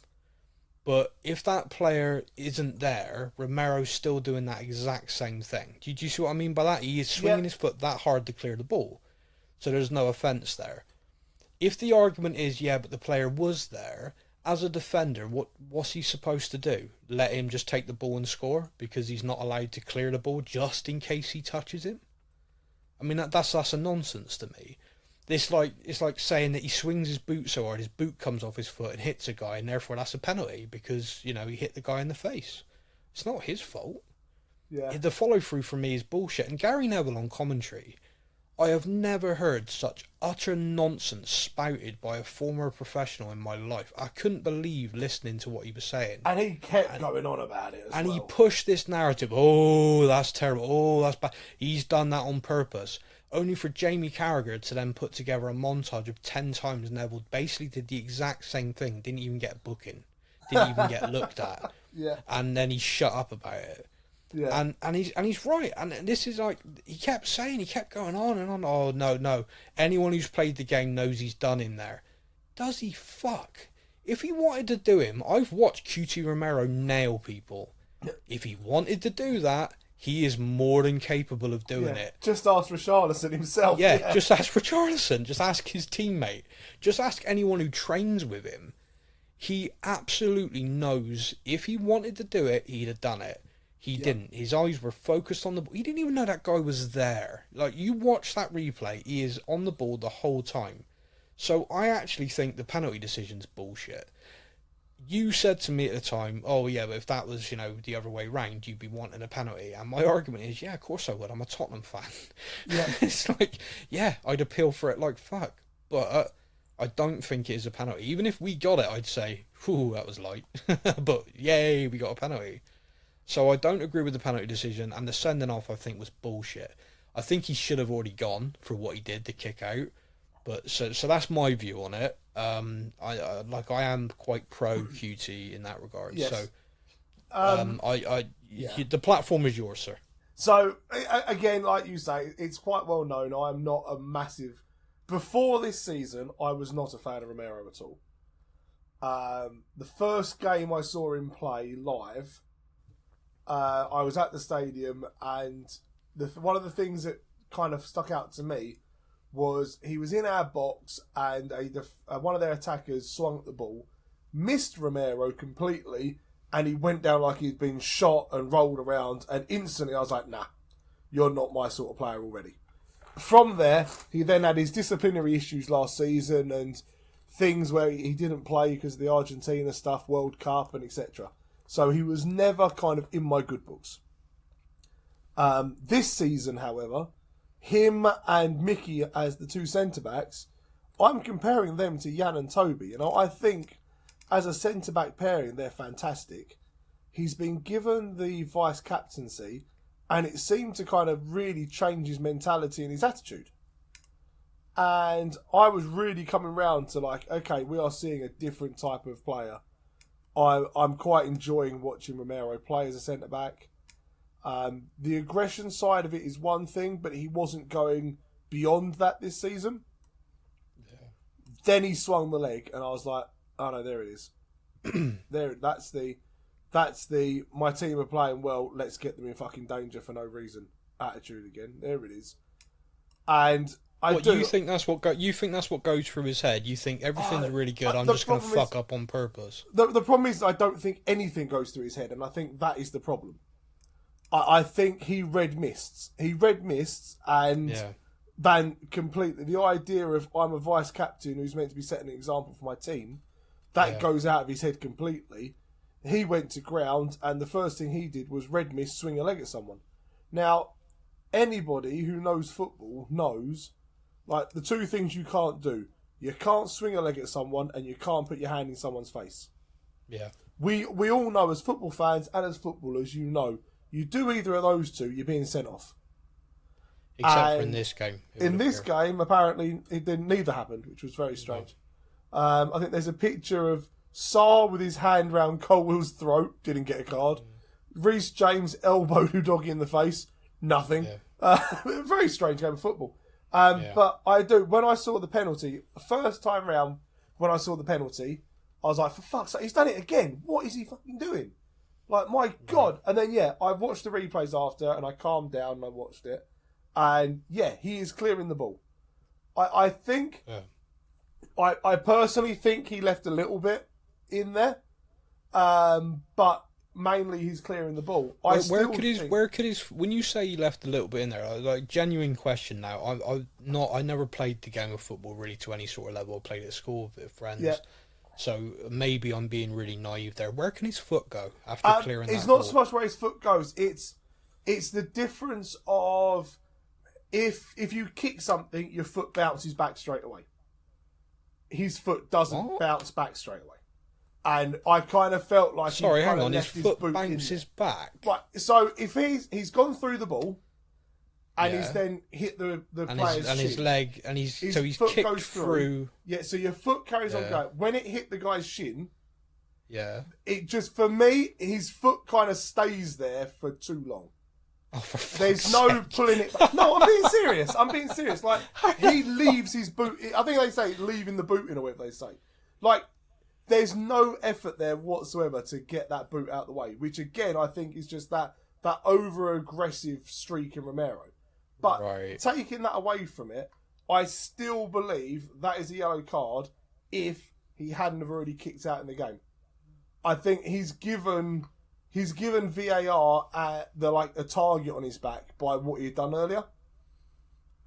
But if that player isn't there, Romero's still doing that exact same thing. Do you see what I mean by that? He is swinging his foot that hard to clear the ball. So there's no offence there. If the argument is, but the player was there, as a defender, what's he supposed to do? Let him just take the ball and score because he's not allowed to clear the ball just in case he touches him? I mean, that's a nonsense to me. It's like saying that he swings his boot so hard his boot comes off his foot and hits a guy, and therefore that's a penalty because, he hit the guy in the face. It's not his fault. Yeah. The follow through for me is bullshit. And Gary Neville on commentary, I have never heard such utter nonsense spouted by a former professional in my life. I couldn't believe listening to what he was saying. And he kept going on about it as well. And he pushed this narrative, oh, that's terrible, oh, that's bad. He's done that on purpose. Only for Jamie Carragher to then put together a montage of 10 times Neville basically did the exact same thing. Didn't even get a booking. Didn't even get looked at. Yeah. And then he shut up about it. Yeah. And he's right. And this is like, he kept going on and on. Oh, no. Anyone who's played the game knows he's done in there. Does he fuck? If he wanted to do him, I've watched QT Romero nail people. If he wanted to do that, he is more than capable of doing it. Just ask Richarlison himself. Yeah, just ask Richarlison. Just ask his teammate. Just ask anyone who trains with him. He absolutely knows if he wanted to do it, he'd have done it. He didn't. His eyes were focused on the ball. He didn't even know that guy was there. Like, you watch that replay, he is on the ball the whole time. So I actually think the penalty decision's bullshit. You said to me at the time, oh yeah, but if that was, the other way round, you'd be wanting a penalty. And my argument is, yeah, of course I would. I'm a Tottenham fan. Yeah. It's like, yeah, I'd appeal for it like fuck. But I don't think it is a penalty. Even if we got it, I'd say, whew, that was light. But yay, we got a penalty. So I don't agree with the penalty decision, and the sending off I think was bullshit. I think he should have already gone for what he did, the kick out. But so that's my view on it. I am quite pro QT in that regard. Yes. So the platform is yours, sir. So again, like you say, it's quite well known. I'm not a massive. Before this season, I was not a fan of Romero at all. The first game I saw him play live, I was at the stadium, and one of the things that kind of stuck out to me was he was in our box, and one of their attackers swung at the ball, missed Romero completely, and he went down like he'd been shot and rolled around, and instantly I was like, nah, you're not my sort of player already. From there, he then had his disciplinary issues last season and things where he didn't play because of the Argentina stuff, World Cup and etc. So he was never kind of in my good books. This season, however, him and Mickey as the two centre-backs, I'm comparing them to Jan and Toby. I think as a centre-back pairing, they're fantastic. He's been given the vice-captaincy, and it seemed to kind of really change his mentality and his attitude. And I was really coming round to like, okay, we are seeing a different type of player. I'm quite enjoying watching Romero play as a centre-back. The aggression side of it is one thing, but he wasn't going beyond that this season. Yeah. Then he swung the leg, and I was like, oh no, there it is. That's the my team are playing well, let's get them in fucking danger for no reason attitude again. There it is. And you think that's what goes through his head? You think everything's really good, I'm just going to fuck up on purpose? The problem is I don't think anything goes through his head, and I think that is the problem. I think he read mists. And then completely the idea of I'm a vice captain who's meant to be setting an example for my team, that goes out of his head completely. He went to ground, and the first thing he did was red mist, swing a leg at someone. Now, anybody who knows football knows, like, the two things you can't do. You can't swing a leg at someone, and you can't put your hand in someone's face. Yeah. We all know as football fans and as footballers, you do either of those two, you're being sent off. Except for in this game. In this game, apparently, neither happened, which was very strange. I think there's a picture of Sarr with his hand round Colwell's throat, didn't get a card. Reece James elbowed Udogie in the face, nothing. Very strange game of football. But I do, when I saw the penalty, first time round, when I saw the penalty, I was like, for fuck's sake, he's done it again. What is he fucking doing? Like, my God. And then, I've watched the replays after, and I calmed down and I watched it. And, he is clearing the ball. I think, I personally think he left a little bit in there. But mainly he's clearing the ball. Where could his when you say he left a little bit in there, like, genuine question now. I never played the game of football really to any sort of level. I played at school with friends. Yeah. So maybe I'm being really naive there. Where can his foot go after clearing that ball? It's not so much where his foot goes. It's the difference of if you kick something, your foot bounces back straight away. His foot doesn't bounce back straight away. And I kind of felt like hang on, his foot bounces back. Right, so if he's gone through the ball and he's then hit the player's shin, his leg, and he's foot kicked goes through. Yeah, so your foot carries on going. When it hit the guy's shin, it just, for me, his foot kind of stays there for too long. Oh, for fuck's There's no sake. pulling it back. No, I'm being serious. Like, he leaves his boot. I think they say leaving the boot in, or whatever they say. Like, there's no effort there whatsoever to get that boot out of the way, which again I think is just that over-aggressive streak in Romero. But taking that away from it, I still believe that is a yellow card if he hadn't have already kicked out in the game. I think he's given VAR a target on his back by what he had done earlier.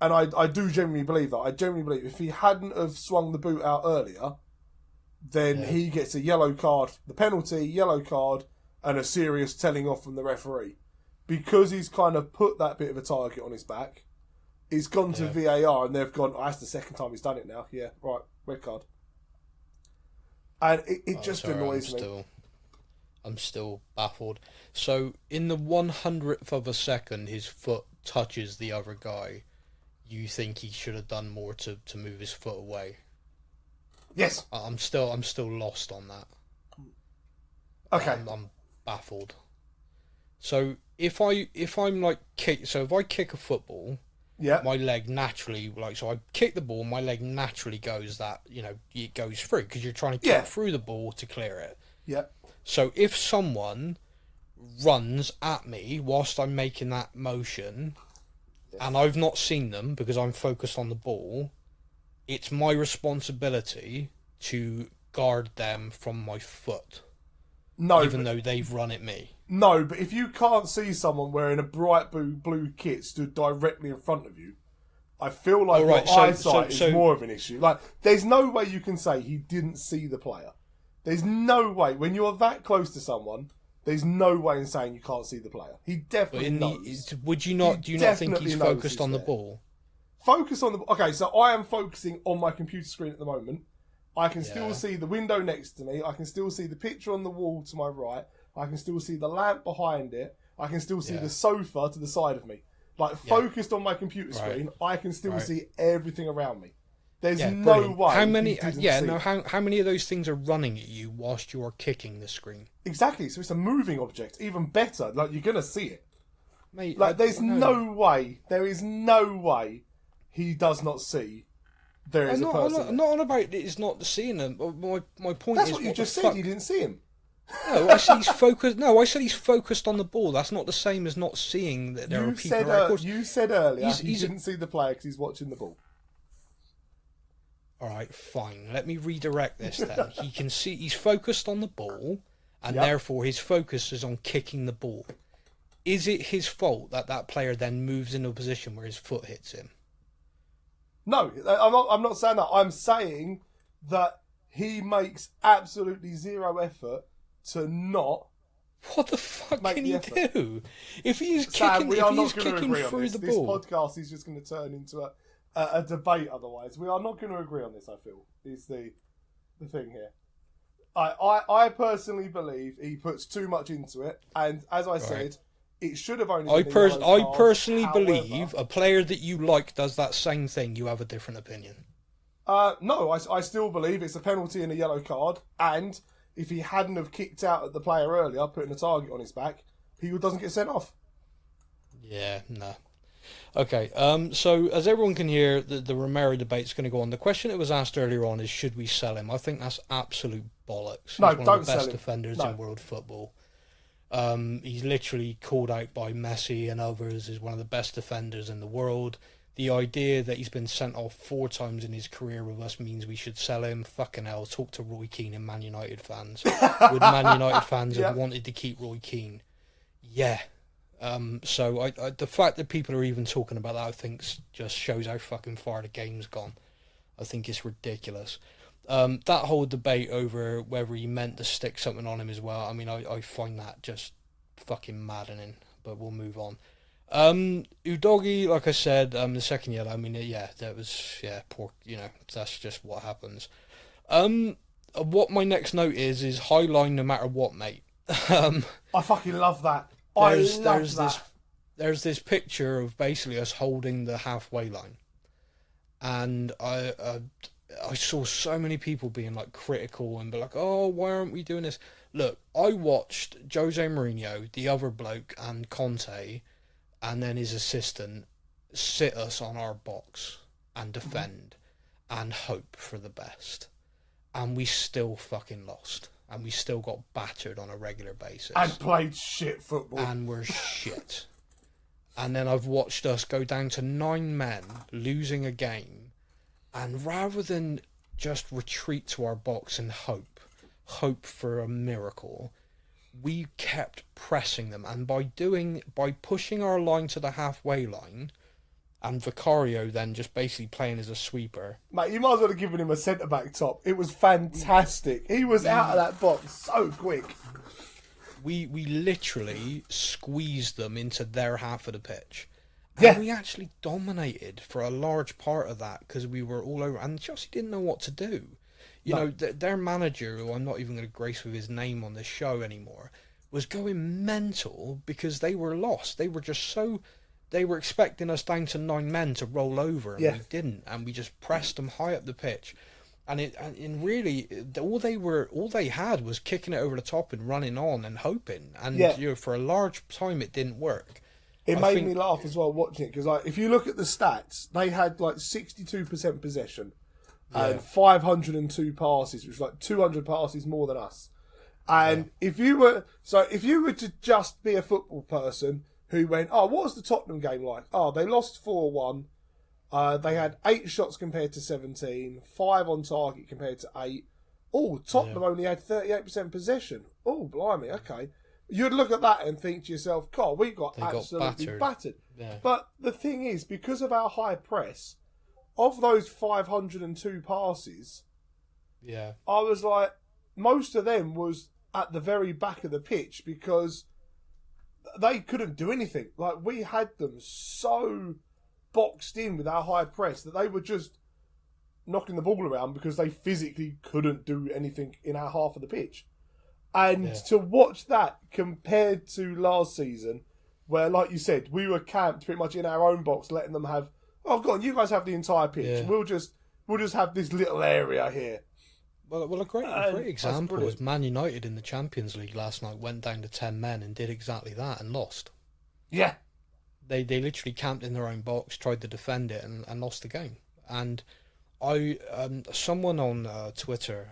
And I do genuinely believe that. I genuinely believe if he hadn't have swung the boot out earlier, then he gets a yellow card, the penalty, yellow card, and a serious telling off from the referee. Because he's kind of put that bit of a target on his back, he's gone to VAR and they've gone, that's the second time he's done it now. Yeah, right, red card. And it just annoys me. I'm still baffled. So, in the 100th of a second, his foot touches the other guy. You think he should have done more to move his foot away? Yes. I'm still lost on that. Okay. I'm baffled. So if I kick a football, my leg naturally, so I kick the ball, my leg naturally goes it goes through because you're trying to get through the ball to clear it. Yeah. So if someone runs at me whilst I'm making that motion, and I've not seen them because I'm focused on the ball, it's my responsibility to guard them from my foot. No, even though they've run at me. No, but if you can't see someone wearing a bright blue kit stood directly in front of you, I feel like your eyesight is more of an issue. Like, there's no way you can say he didn't see the player. There's no way. When you're that close to someone, there's no way in saying you can't see the player. He definitely knows. Do you not think he's focused on the ball? Focus on the... Okay, so I am focusing on my computer screen at the moment. I can still see the window next to me. I can still see the picture on the wall to my right. I can still see the lamp behind it. I can still see the sofa to the side of me. Like, focused on my computer screen, I can still see everything around me. There's no way. How many of those things are running at you whilst you're kicking the screen? Exactly. So it's a moving object. Even better. Like, you're going to see it. Mate, like, there's no way. There is no way he does not see there is a person. I'm not on about it's not seeing him. My point That's is... what you just said. You didn't see him. No, I said he's focused. No, I said he's focused on the ball. That's not the same as not seeing that there are people around. You said earlier he didn't see the player because he's watching the ball. All right, fine. Let me redirect this then. He can see he's focused on the ball, and therefore his focus is on kicking the ball. Is it his fault that player then moves into a position where his foot hits him? No, I'm not saying that. I'm saying that he makes absolutely zero effort to not. What the fuck can he do? If he's Sam, kicking, through the ball, this podcast is just going to turn into a debate. Otherwise, we are not going to agree on this. I feel is the thing here. I personally believe he puts too much into it, and as I said, it should have only. I personally believe a player that you like does that same thing. You have a different opinion. No, I still believe it's a penalty and a yellow card, and if he hadn't have kicked out at the player earlier, putting a target on his back, he doesn't get sent off. Yeah, no. Okay, so as everyone can hear, the Romero debate's going to go on. The question that was asked earlier on is, should we sell him? I think that's absolute bollocks. No, he's one of the best defenders in world football. He's literally called out by Messi and others as one of the best defenders in the world. The idea that he's been sent off 4 times in his career with us means we should sell him. Fucking hell, talk to Roy Keane and Man United fans. Would Man United fans have wanted to keep Roy Keane? Yeah. So the fact that people are even talking about that, I think, just shows how fucking far the game's gone. I think it's ridiculous. That whole debate over whether he meant to stick something on him as well, I mean, I find that just fucking maddening, but we'll move on. Udogie, like I said, the second yellow, I mean, that was, poor, that's just what happens. What my next note is high line no matter what, mate. I fucking love that. There's this picture of basically us holding the halfway line, and I saw so many people being like critical and be like, oh, why aren't we doing this? Look, I watched Jose Mourinho, the other bloke, and Conte, and then his assistant sit us on our box and defend and hope for the best. And we still fucking lost. And we still got battered on a regular basis. And played shit football. And we're shit. And then I've watched us go down to 9 men, losing a game. And rather than just retreat to our box and hope for a miracle, we kept pressing them. And by pushing our line to the halfway line, and Vicario then just basically playing as a sweeper. Mate, you might as well have given him a centre-back top. It was fantastic. He was out of that box so quick. We literally squeezed them into their half of the pitch. And we actually dominated for a large part of that because we were all over. And Chelsea didn't know what to do. You know, their manager, who I'm not even going to grace with his name on this show anymore, was going mental because they were lost. They were just so... They were expecting us down to 9 men to roll over, and we didn't, and we just pressed them high up the pitch, and really all they had was kicking it over the top and running on and hoping, and for a large time it didn't work. It made me laugh as well watching it because if you look at the stats, they had 62% possession and 502 passes, which was 200 passes more than us. And if you were to just be a football person who went, what was the Tottenham game like? They lost 4-1. They had 8 shots compared to 17, 5 on target compared to 8. Tottenham only had 38% possession. Blimey, okay. You'd look at that and think to yourself, God, we got absolutely battered. Yeah. But the thing is, because of our high press, of those 502 passes, I was like, most of them was at the very back of the pitch because they couldn't do anything. We had them so boxed in with our high press that they were just knocking the ball around because they physically couldn't do anything in our half of the pitch. And to watch that compared to last season, where, like you said, we were camped pretty much in our own box, letting them have, go on, you guys have the entire pitch. We'll just have this little area here. Well, a great example was Man United in the Champions League last night. Went down to 10 men and did exactly that and lost. Yeah, they literally camped in their own box, tried to defend it, and lost the game. And someone on Twitter,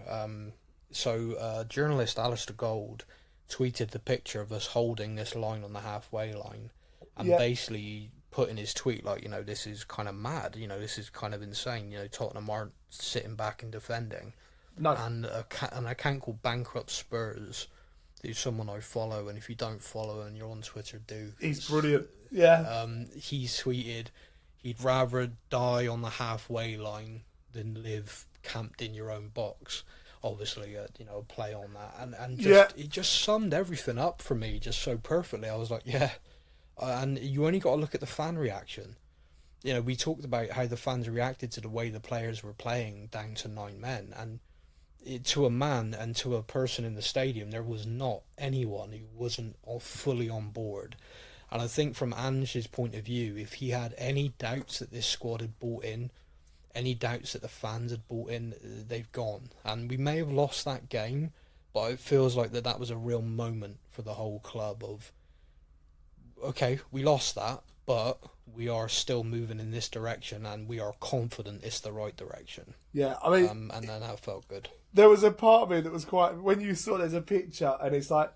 journalist Alistair Gold, tweeted the picture of us holding this line on the halfway line, and basically put in his tweet this is kind of mad. This is kind of insane. Tottenham aren't sitting back and defending. No. And an account called Bankrupt Spurs, who's someone I follow, and if you don't follow and you're on Twitter, do. He's brilliant. Yeah. He tweeted he'd rather die on the halfway line than live camped in your own box. Obviously, a play on that, and it just summed everything up for me just so perfectly. I was like, and you only got to look at the fan reaction. We talked about how the fans reacted to the way the players were playing down to 9 men, and to a man and to a person in the stadium, there was not anyone who wasn't fully on board. And I think from Ange's point of view, if he had any doubts that this squad had bought in, any doubts that the fans had bought in, they've gone. And we may have lost that game, but it feels like that was a real moment for the whole club of, okay, we lost that, but we are still moving in this direction and we are confident it's the right direction. Yeah, I mean... and then that felt good. There was a part of me that was quite... When you saw there's a picture and it's like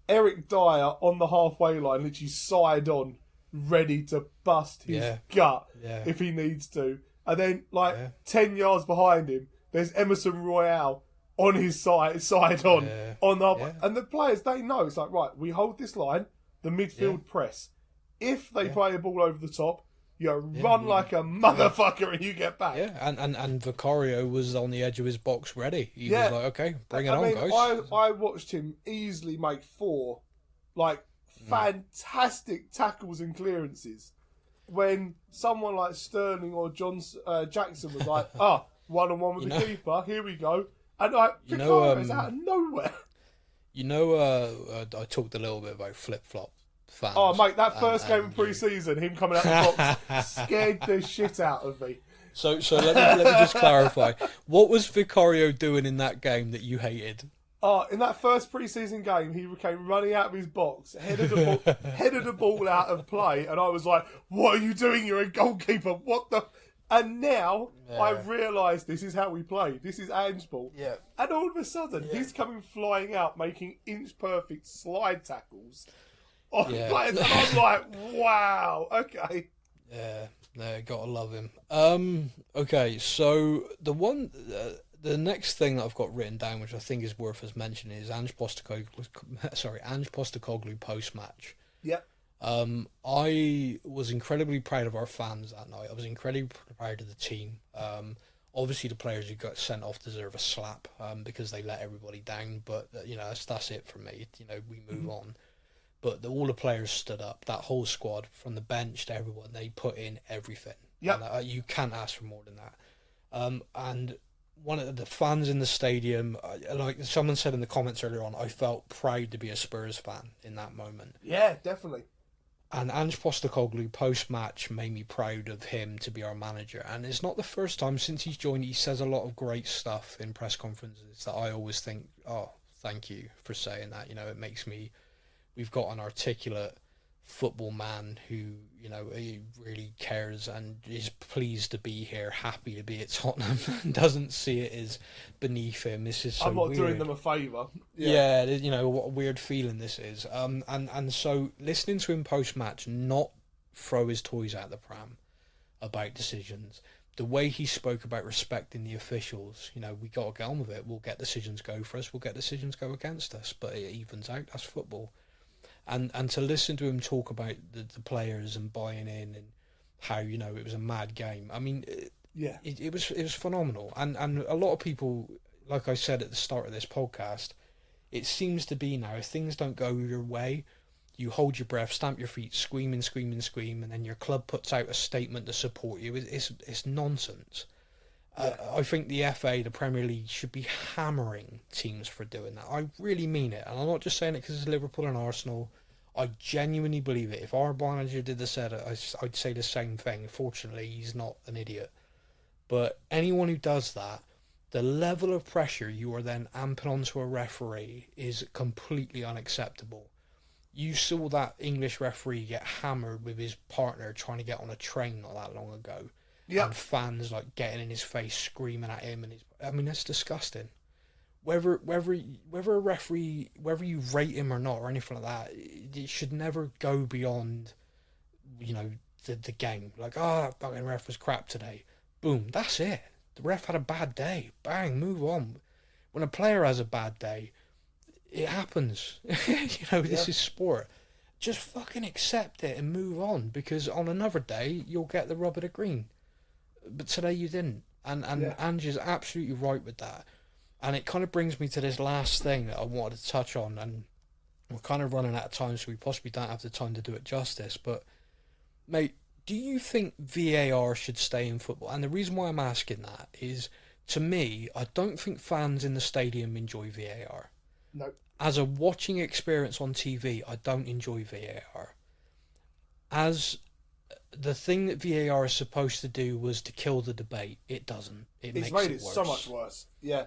Eric Dyer on the halfway line, literally side on, ready to bust his gut if he needs to. And then, 10 yards behind him, there's Emerson Royale on his side on. On the And the players, they know. It's like, right, we hold this line, the midfield press. If they play a ball over the top, you run like a motherfucker and you get back. Yeah, and Vicario was on the edge of his box ready. He was like, okay, bring it on, guys. I watched him easily make 4 fantastic tackles and clearances when someone like Sterling or Jackson was like, one-on-one with the keeper, here we go. And Vicario's out of nowhere. I talked a little bit about flip-flop fans. Oh, mate, that first game of pre-season, him coming out the box, scared the shit out of me. So let me just clarify. What was Vicario doing in that game that you hated? In that first pre-season game, he came running out of his box, headed the ball out of play, and I was like, "What are you doing? You're a goalkeeper. What the?" And now I've realised this is how we play. This is Ange ball. Yeah. And all of a sudden, he's coming flying out, making inch-perfect slide tackles on players, and I'm like, "Wow, okay." Yeah, no, gotta love him. Okay, so the next thing that I've got written down, which I think is worth us mentioning, is Ange Postecoglou post-match. Yep. I was incredibly proud of our fans that night. I was incredibly proud of the team. Obviously, the players who got sent off deserve a slap because they let everybody down. But that's it for me. We move on. But all the players stood up. That whole squad, from the bench to everyone, they put in everything. Yeah. You can't ask for more than that. And one of the fans in the stadium, like someone said in the comments earlier on, I felt proud to be a Spurs fan in that moment. Yeah, definitely. And Ange Postecoglou post-match made me proud of him to be our manager. And it's not the first time since he's joined. He says a lot of great stuff in press conferences that I always think, oh, thank you for saying that. It makes me... We've got an articulate football man who, he really cares and is pleased to be here, happy to be at Tottenham, and doesn't see it as beneath him. This is so I'm not weird. doing them a favour. Yeah, what a weird feeling this is. And so listening to him post-match not throw his toys out the pram about decisions, the way he spoke about respecting the officials, we got to get on with it. We'll get decisions go for us, we'll get decisions go against us, but it evens out. That's football. And to listen to him talk about the players and buying in and how it was a mad game. I mean, it was phenomenal. And a lot of people, like I said at the start of this podcast, it seems to be now if things don't go your way, you hold your breath, stamp your feet, scream, and then your club puts out a statement to support you. It's nonsense. I think the FA, the Premier League, should be hammering teams for doing that. I really mean it. And I'm not just saying it because it's Liverpool and Arsenal. I genuinely believe it. If our manager did this, I'd say the same thing. Fortunately, he's not an idiot. But anyone who does that, the level of pressure you are then amping onto a referee is completely unacceptable. You saw that English referee get hammered with his partner trying to get on a train not that long ago. Yep. And fans getting in his face, screaming at him, that's disgusting. Whether a referee, whether you rate him or not or anything like that, it should never go beyond, the game. That fucking ref was crap today. Boom, that's it. The ref had a bad day. Bang, move on. When a player has a bad day, it happens. This is sport. Just fucking accept it and move on, because on another day you'll get the rub of the green. But today you didn't. And Ange is absolutely right with that. And it kind of brings me to this last thing that I wanted to touch on. And we're kind of running out of time, so we possibly don't have the time to do it justice. But, mate, do you think VAR should stay in football? And the reason why I'm asking that is, to me, I don't think fans in the stadium enjoy VAR. No. As a watching experience on TV, I don't enjoy VAR. As the thing that VAR is supposed to do was to kill the debate, it doesn't. It's makes made it worse. So much worse. Yeah.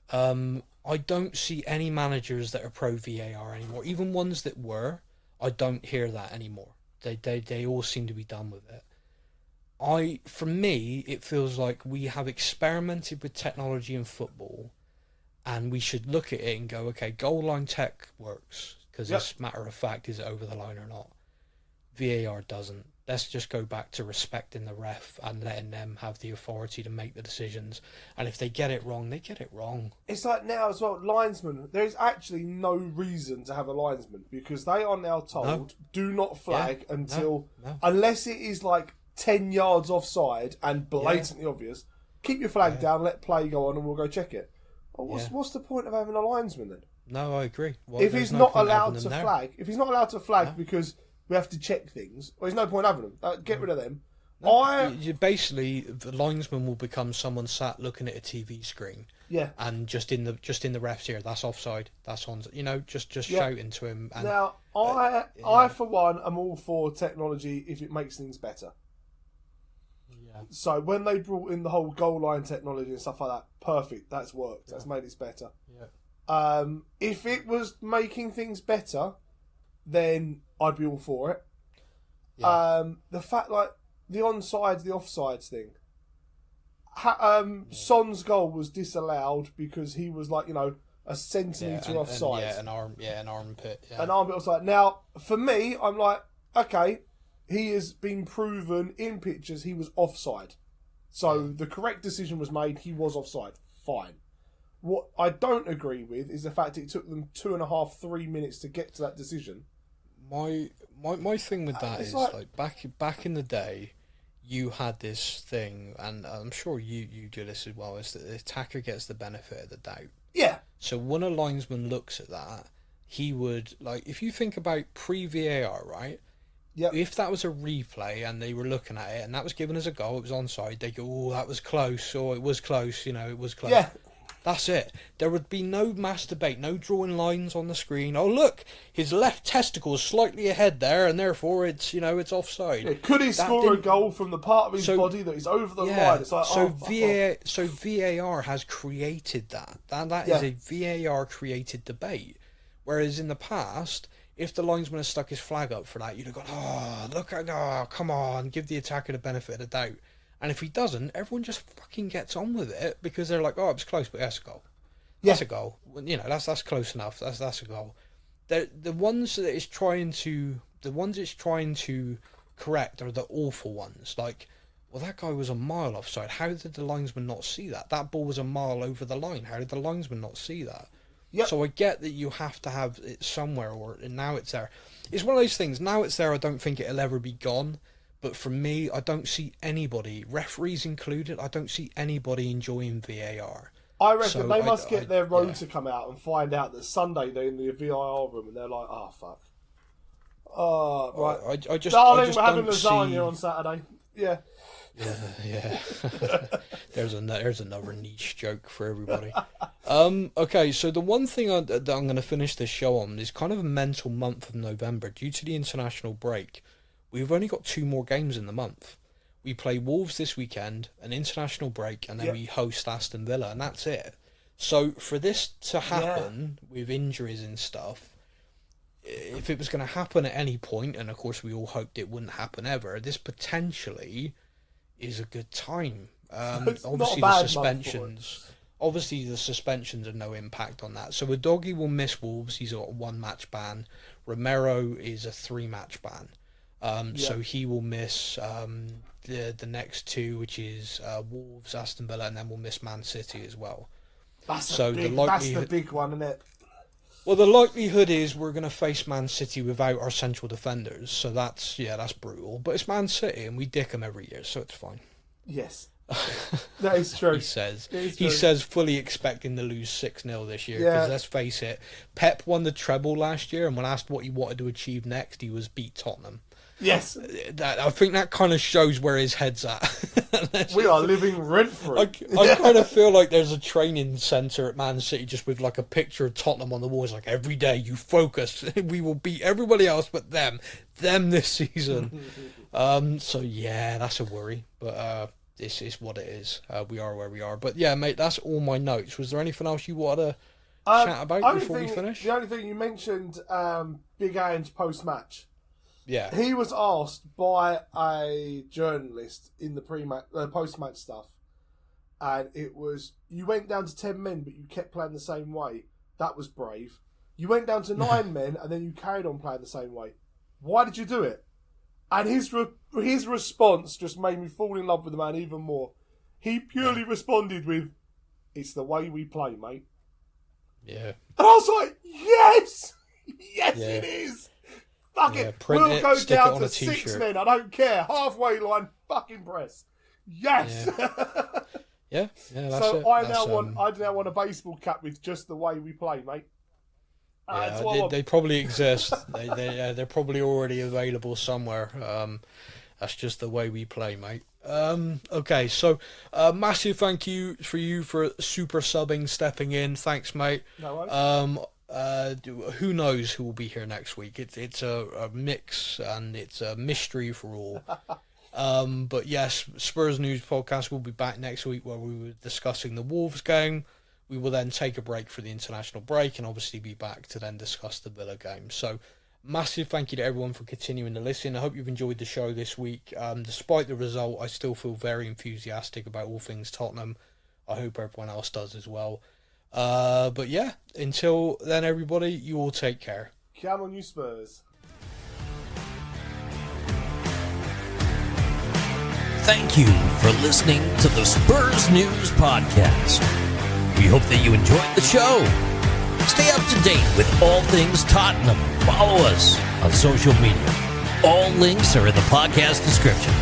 I don't see any managers that are pro VAR anymore. Even ones that were, I don't hear that anymore. They all seem to be done with it. For me, it feels like we have experimented with technology in football, and we should look at it and go, okay, goal line tech works, because it's matter of fact, is it over the line or not? VAR doesn't. Let's just go back to respecting the ref and letting them have the authority to make the decisions. And if they get it wrong, they get it wrong. It's like now as well, linesmen. There is actually no reason to have a linesman, because they are now told, do not flag until, unless it is 10 yards offside and blatantly obvious, keep your flag down, let play go on, and we'll go check it. Well, what's the point of having a linesman then? No, I agree. Well, If there's he's no not point allowed having to them there. flag, because we have to check things, well, there's no point having them. Get rid of them. Basically, the linesman will become someone sat looking at a TV screen. Yeah. And just in the ref's ear, that's offside, that's on. Just shouting to him. And, now, I for one am all for technology if it makes things better. Yeah. So when they brought in the whole goal line technology and stuff like that, perfect. That's worked. That's made it better. Yeah. If it was making things better, then I'd be all for it. Yeah. The fact like the onside, the offsides thing. Son's goal was disallowed because he was like, a centimetre offside. An armpit. Yeah. An armpit offside. Now, for me, I'm like, okay, he has been proven in pictures he was offside. So the correct decision was made, he was offside. Fine. What I don't agree with is the fact it took them 2.5, 3 minutes to get to that decision. My thing with that is like back in the day, you had this thing, and I'm sure you do this as well, is that the attacker gets the benefit of the doubt. Yeah. So when a linesman looks at that, he would, like, if you think about pre-VAR, right? Yeah. If that was a replay and they were looking at it and that was given as a goal, it was onside, they go, oh, that was close, or it was close, it was close. Yeah. That's it. There would be no mass debate, no drawing lines on the screen. Oh, look, his left testicle is slightly ahead there, and therefore it's it's offside. Yeah, could he score a goal from the part of his body that is over the line? It's like, so VAR has created that. That is a VAR created debate. Whereas in the past, if the linesman had stuck his flag up for that, you'd have gone, come on, give the attacker the benefit of the doubt. And if he doesn't, everyone just fucking gets on with it because they're like, oh, it was close, but that's a goal. That's a goal. That's close enough. That's a goal. The ones that it's trying to correct are the awful ones. Like, well, that guy was a mile offside. How did the linesman not see that? That ball was a mile over the line. How did the linesman not see that? Yep. So I get that you have to have it somewhere, and now it's there. It's one of those things. Now it's there. I don't think it'll ever be gone. But for me, I don't see anybody, referees included, I don't see anybody enjoying VAR. I reckon they must get their road to come out and find out that Sunday they're in the VAR room and they're like, oh, fuck. Oh, right. Darling, we're having lasagna on Saturday. Yeah. Yeah. There's another niche joke for everybody. Okay, so the one thing that I'm going to finish this show on is kind of a mental month of November. Due to the international break, we've only got 2 more games in the month. We play Wolves this weekend, an international break, and then we host Aston Villa, and that's it. So for this to happen with injuries and stuff, if it was going to happen at any point, and of course we all hoped it wouldn't happen ever, this potentially is a good time. Obviously the suspensions have no impact on that. So Udogie will miss Wolves. He's got a 1-match ban. Romero is a 3-match ban. So he will miss the next 2, which is Wolves, Aston Villa, and then we'll miss Man City as well. That's the big one, isn't it? Well, the likelihood is we're going to face Man City without our central defenders, so that's brutal. But it's Man City, and we dick them every year, so it's fine. Yes, that is true. He says fully expecting to lose 6-0 this year, because let's face it, Pep won the treble last year, and when asked what he wanted to achieve next, he was beat Tottenham. Yes. I think that kind of shows where his head's at. We are living rent-free. I kind of feel like there's a training centre at Man City just with like a picture of Tottenham on the wall. It's like, every day you focus. We will beat everybody else but them this season. So yeah, that's a worry. But this is what it is. We are where we are. But yeah, mate, that's all my notes. Was there anything else you wanted to chat about before we finish? The only thing you mentioned, Big Ange post-match. Yeah, he was asked by a journalist in the post-match stuff, and it was, you went down to 10 men, but you kept playing the same way. That was brave. You went down to 9 men, and then you carried on playing the same way. Why did you do it? And his response just made me fall in love with the man even more. He purely responded with, "It's the way we play, mate." Yeah. And I was like, yes, it is. Fuck it, we'll go down to 6 men, I don't care. Halfway line, fucking press. Yes! Yeah, that's so it. I now want a baseball cap with just the way we play, mate. They probably exist. They're probably already available somewhere. That's just the way we play, mate. Okay, so massive thank you for super subbing, stepping in. Thanks, mate. No worries. Who knows who will be here next week? It's a mix and it's a mystery for all. But yes, Spurs News Podcast will be back next week where we were discussing the Wolves game. We will then take a break for the international break and obviously be back to then discuss the Villa game. So massive thank you to everyone for continuing to listen. I hope you've enjoyed the show this week. Despite the result, I still feel very enthusiastic about all things Tottenham. I hope everyone else does as well. But yeah, until then, everybody, you all take care. Come on, you Spurs. Thank you for listening to the Spurs News Podcast. We hope that you enjoyed the show. Stay up to date with all things Tottenham. Follow us on social media. All links are in the podcast description.